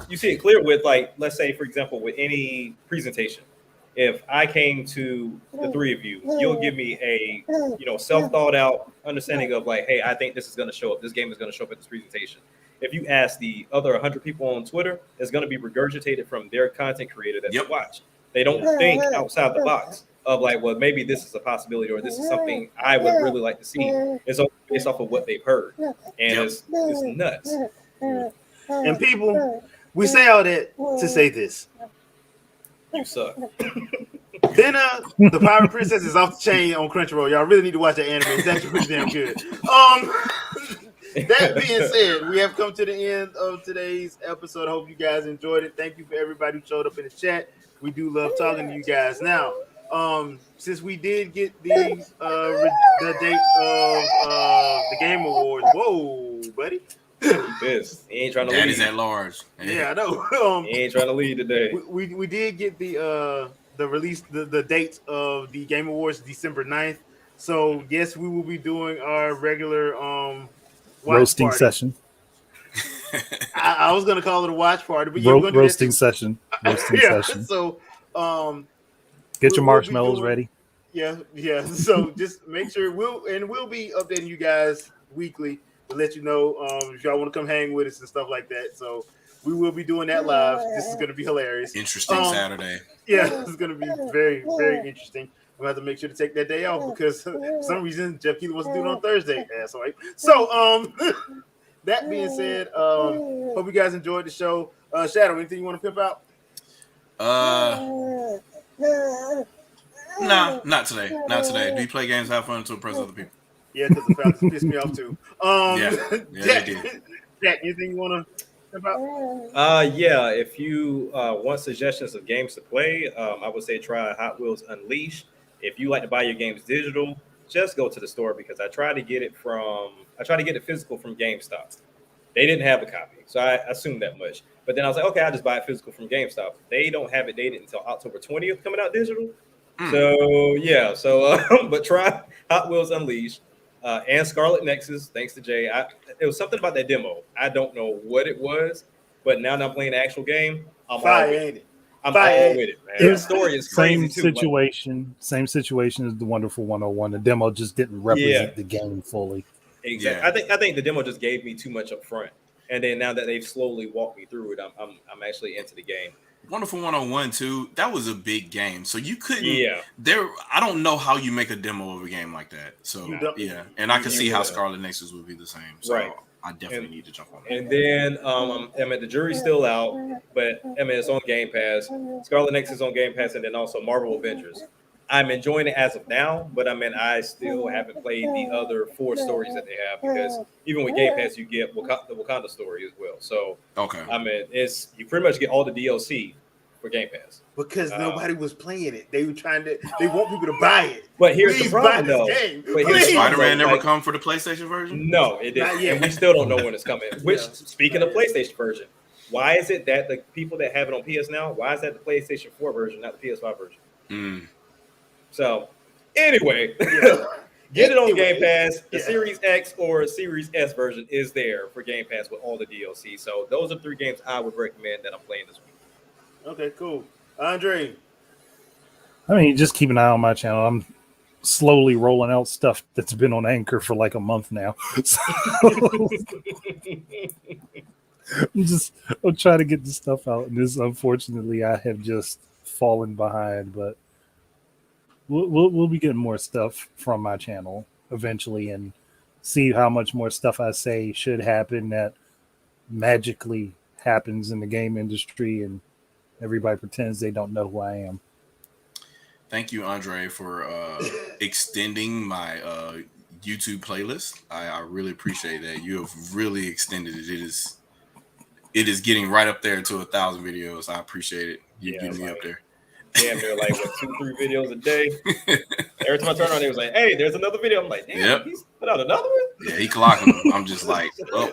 you see it clear with, like, let's say, for example, with any presentation. If I came to the three of you, you'll give me a, self-thought out understanding of like, hey, I think this is going to show up. This game is going to show up at this presentation. If you ask the other 100 people on Twitter, it's going to be regurgitated from their content creator that they watch. They don't think outside the box of like, well, maybe this is a possibility, or this is something I would really like to see. It's based off of what they've heard, and it's nuts. And people, we say all that to say this. You suck. Then the Pirate Princess is off the chain on Crunchyroll. Y'all really need to watch that anime. It's actually pretty damn good. That being said, we have come to the end of today's episode. I hope you guys enjoyed it. Thank you for everybody who showed up in the chat. We do love talking to you guys. Now, since we did get the date of the Game Awards, whoa, buddy. He ain't trying to lead. Daddy's at large. Yeah, I know. He ain't trying to lead today. We did get the release, the date of the Game Awards, December 9th. So yes, we will be doing our regular roasting party session. I was gonna call it a watch party, but roasting session. Roasting session. So get your marshmallows ready. Yeah. So just make sure we'll be updating you guys weekly to let you know if y'all want to come hang with us and stuff like that. So we will be doing that live. This is gonna be hilarious. Interesting Saturday. Yeah, this is gonna be very, very interesting. I'm gonna have to make sure to take that day off because for some reason Jeff Keighley wasn't doing it on Thursday. Asshole. So that being said, hope you guys enjoyed the show. Shadow, anything you want to pimp out? Nah, not today. Not today. Do you play games, have fun to impress other people? Yeah, because the Falcons pissed me off too. They did. Jack, anything you want to pimp out? If you want suggestions of games to play, I would say try Hot Wheels Unleashed. If you like to buy your games digital, just go to the store because I tried to get it physical from GameStop. They didn't have a copy, so I assumed that much. But then I was like, okay, I'll just buy it physical from GameStop. They don't have it dated until October 20th coming out digital. But try Hot Wheels Unleashed and Scarlet Nexus. Thanks to Jay. It was something about that demo. I don't know what it was, but now that I'm playing the actual game, I'm all with it. I'm all with it, man. The story is crazy too. Same situation as the Wonderful 101. The demo just didn't represent the game fully. Exactly. I think the demo just gave me too much up front, and then now that they've slowly walked me through it, I'm actually into the game. Wonderful 101 too. That was a big game, so you couldn't. Yeah. I don't know how you make a demo of a game like that. So and I can see how Scarlet Nexus would be the same. So right. I definitely need to jump on that. And then the jury's still out, but it's on Game Pass. Scarlet Nexus on Game Pass, and then also Marvel Avengers. I'm enjoying it as of now, but I still haven't played the other 4 stories that they have because even with Game Pass, you get the Wakanda story as well. So you pretty much get all the DLC for Game Pass because nobody was playing it. They were they want people to buy it. But here's the problem, though. Did Spider-Man never come for the PlayStation version? No, it didn't. And we still don't know when it's coming. Which, speaking of PlayStation version, why is it that the people that have it on PS now, why is that the PlayStation 4 version, not the PS5 version? So, anyway, get it on Game Pass. The Series X or Series S version is there for Game Pass with all the DLC. So, those are 3 games I would recommend that I'm playing this week. Okay, cool. Andre? I mean, just keep an eye on my channel. I'm slowly rolling out stuff that's been on Anchor for like a month now. So, I'll try to get the stuff out. And this, unfortunately, I have just fallen behind, but we'll be getting more stuff from my channel eventually and see how much more stuff I say should happen that magically happens in the game industry and everybody pretends they don't know who I am. Thank you, Andre, for extending my YouTube playlist. I really appreciate that. You have really extended it. It is getting right up there to 1,000 videos. I appreciate it. You getting me up there. Damn, they're like 2-3 videos a day. Every time I turn on, it was like, "Hey, there's another video." I'm like, "Damn, he's put out another one." Yeah, he clocking them. I'm just like, well,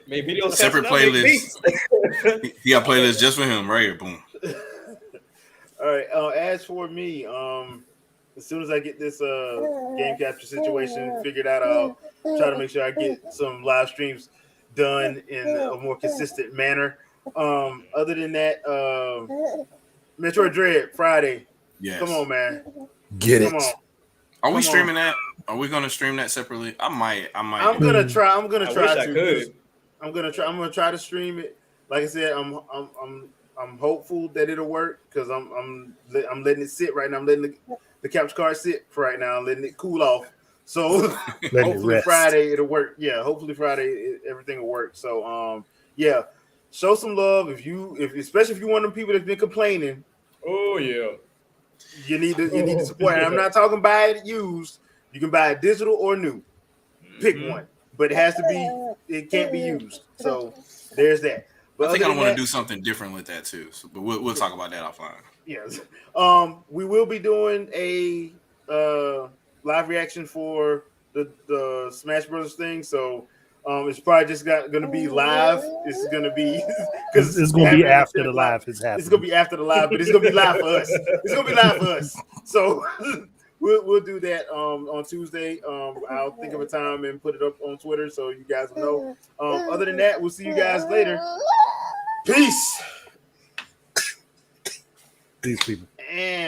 made videos separate playlist. He got playlists just for him, right here. Boom. All right. As for me, as soon as I get this game capture situation figured out, I'll try to make sure I get some live streams done in a more consistent manner. Other than that, Metroid Dread Friday. Yes. Come on, man. Get Come it. on. Are we streaming that? Are we gonna stream that separately? I might. I'm gonna try. I'm gonna try I to. could. I'm gonna try to stream it. Like I said, I'm hopeful that it'll work because I'm letting it sit right now. I'm letting the capture card sit for right now. I'm letting it cool off. So hopefully Friday it'll work. Yeah, hopefully Friday everything will work. So yeah, show some love especially if you're one of them people that's been complaining. Oh yeah. You need to support. And I'm not talking buy it used. You can buy it digital or new. Pick one, but it can't be used. So there's that. But I think I want to do something different with that too. So, but we'll talk about that offline. Yes. We will be doing a live reaction for the Smash Brothers thing. So it's probably just going to be live. It's going to be because it's going to be after the live is happening. It's going to be after the live, but it's going to be live for us. It's going to be live for us. So we'll do that on Tuesday. I'll think of a time and put it up on Twitter so you guys will know. Other than that, we'll see you guys later. Peace. These people. And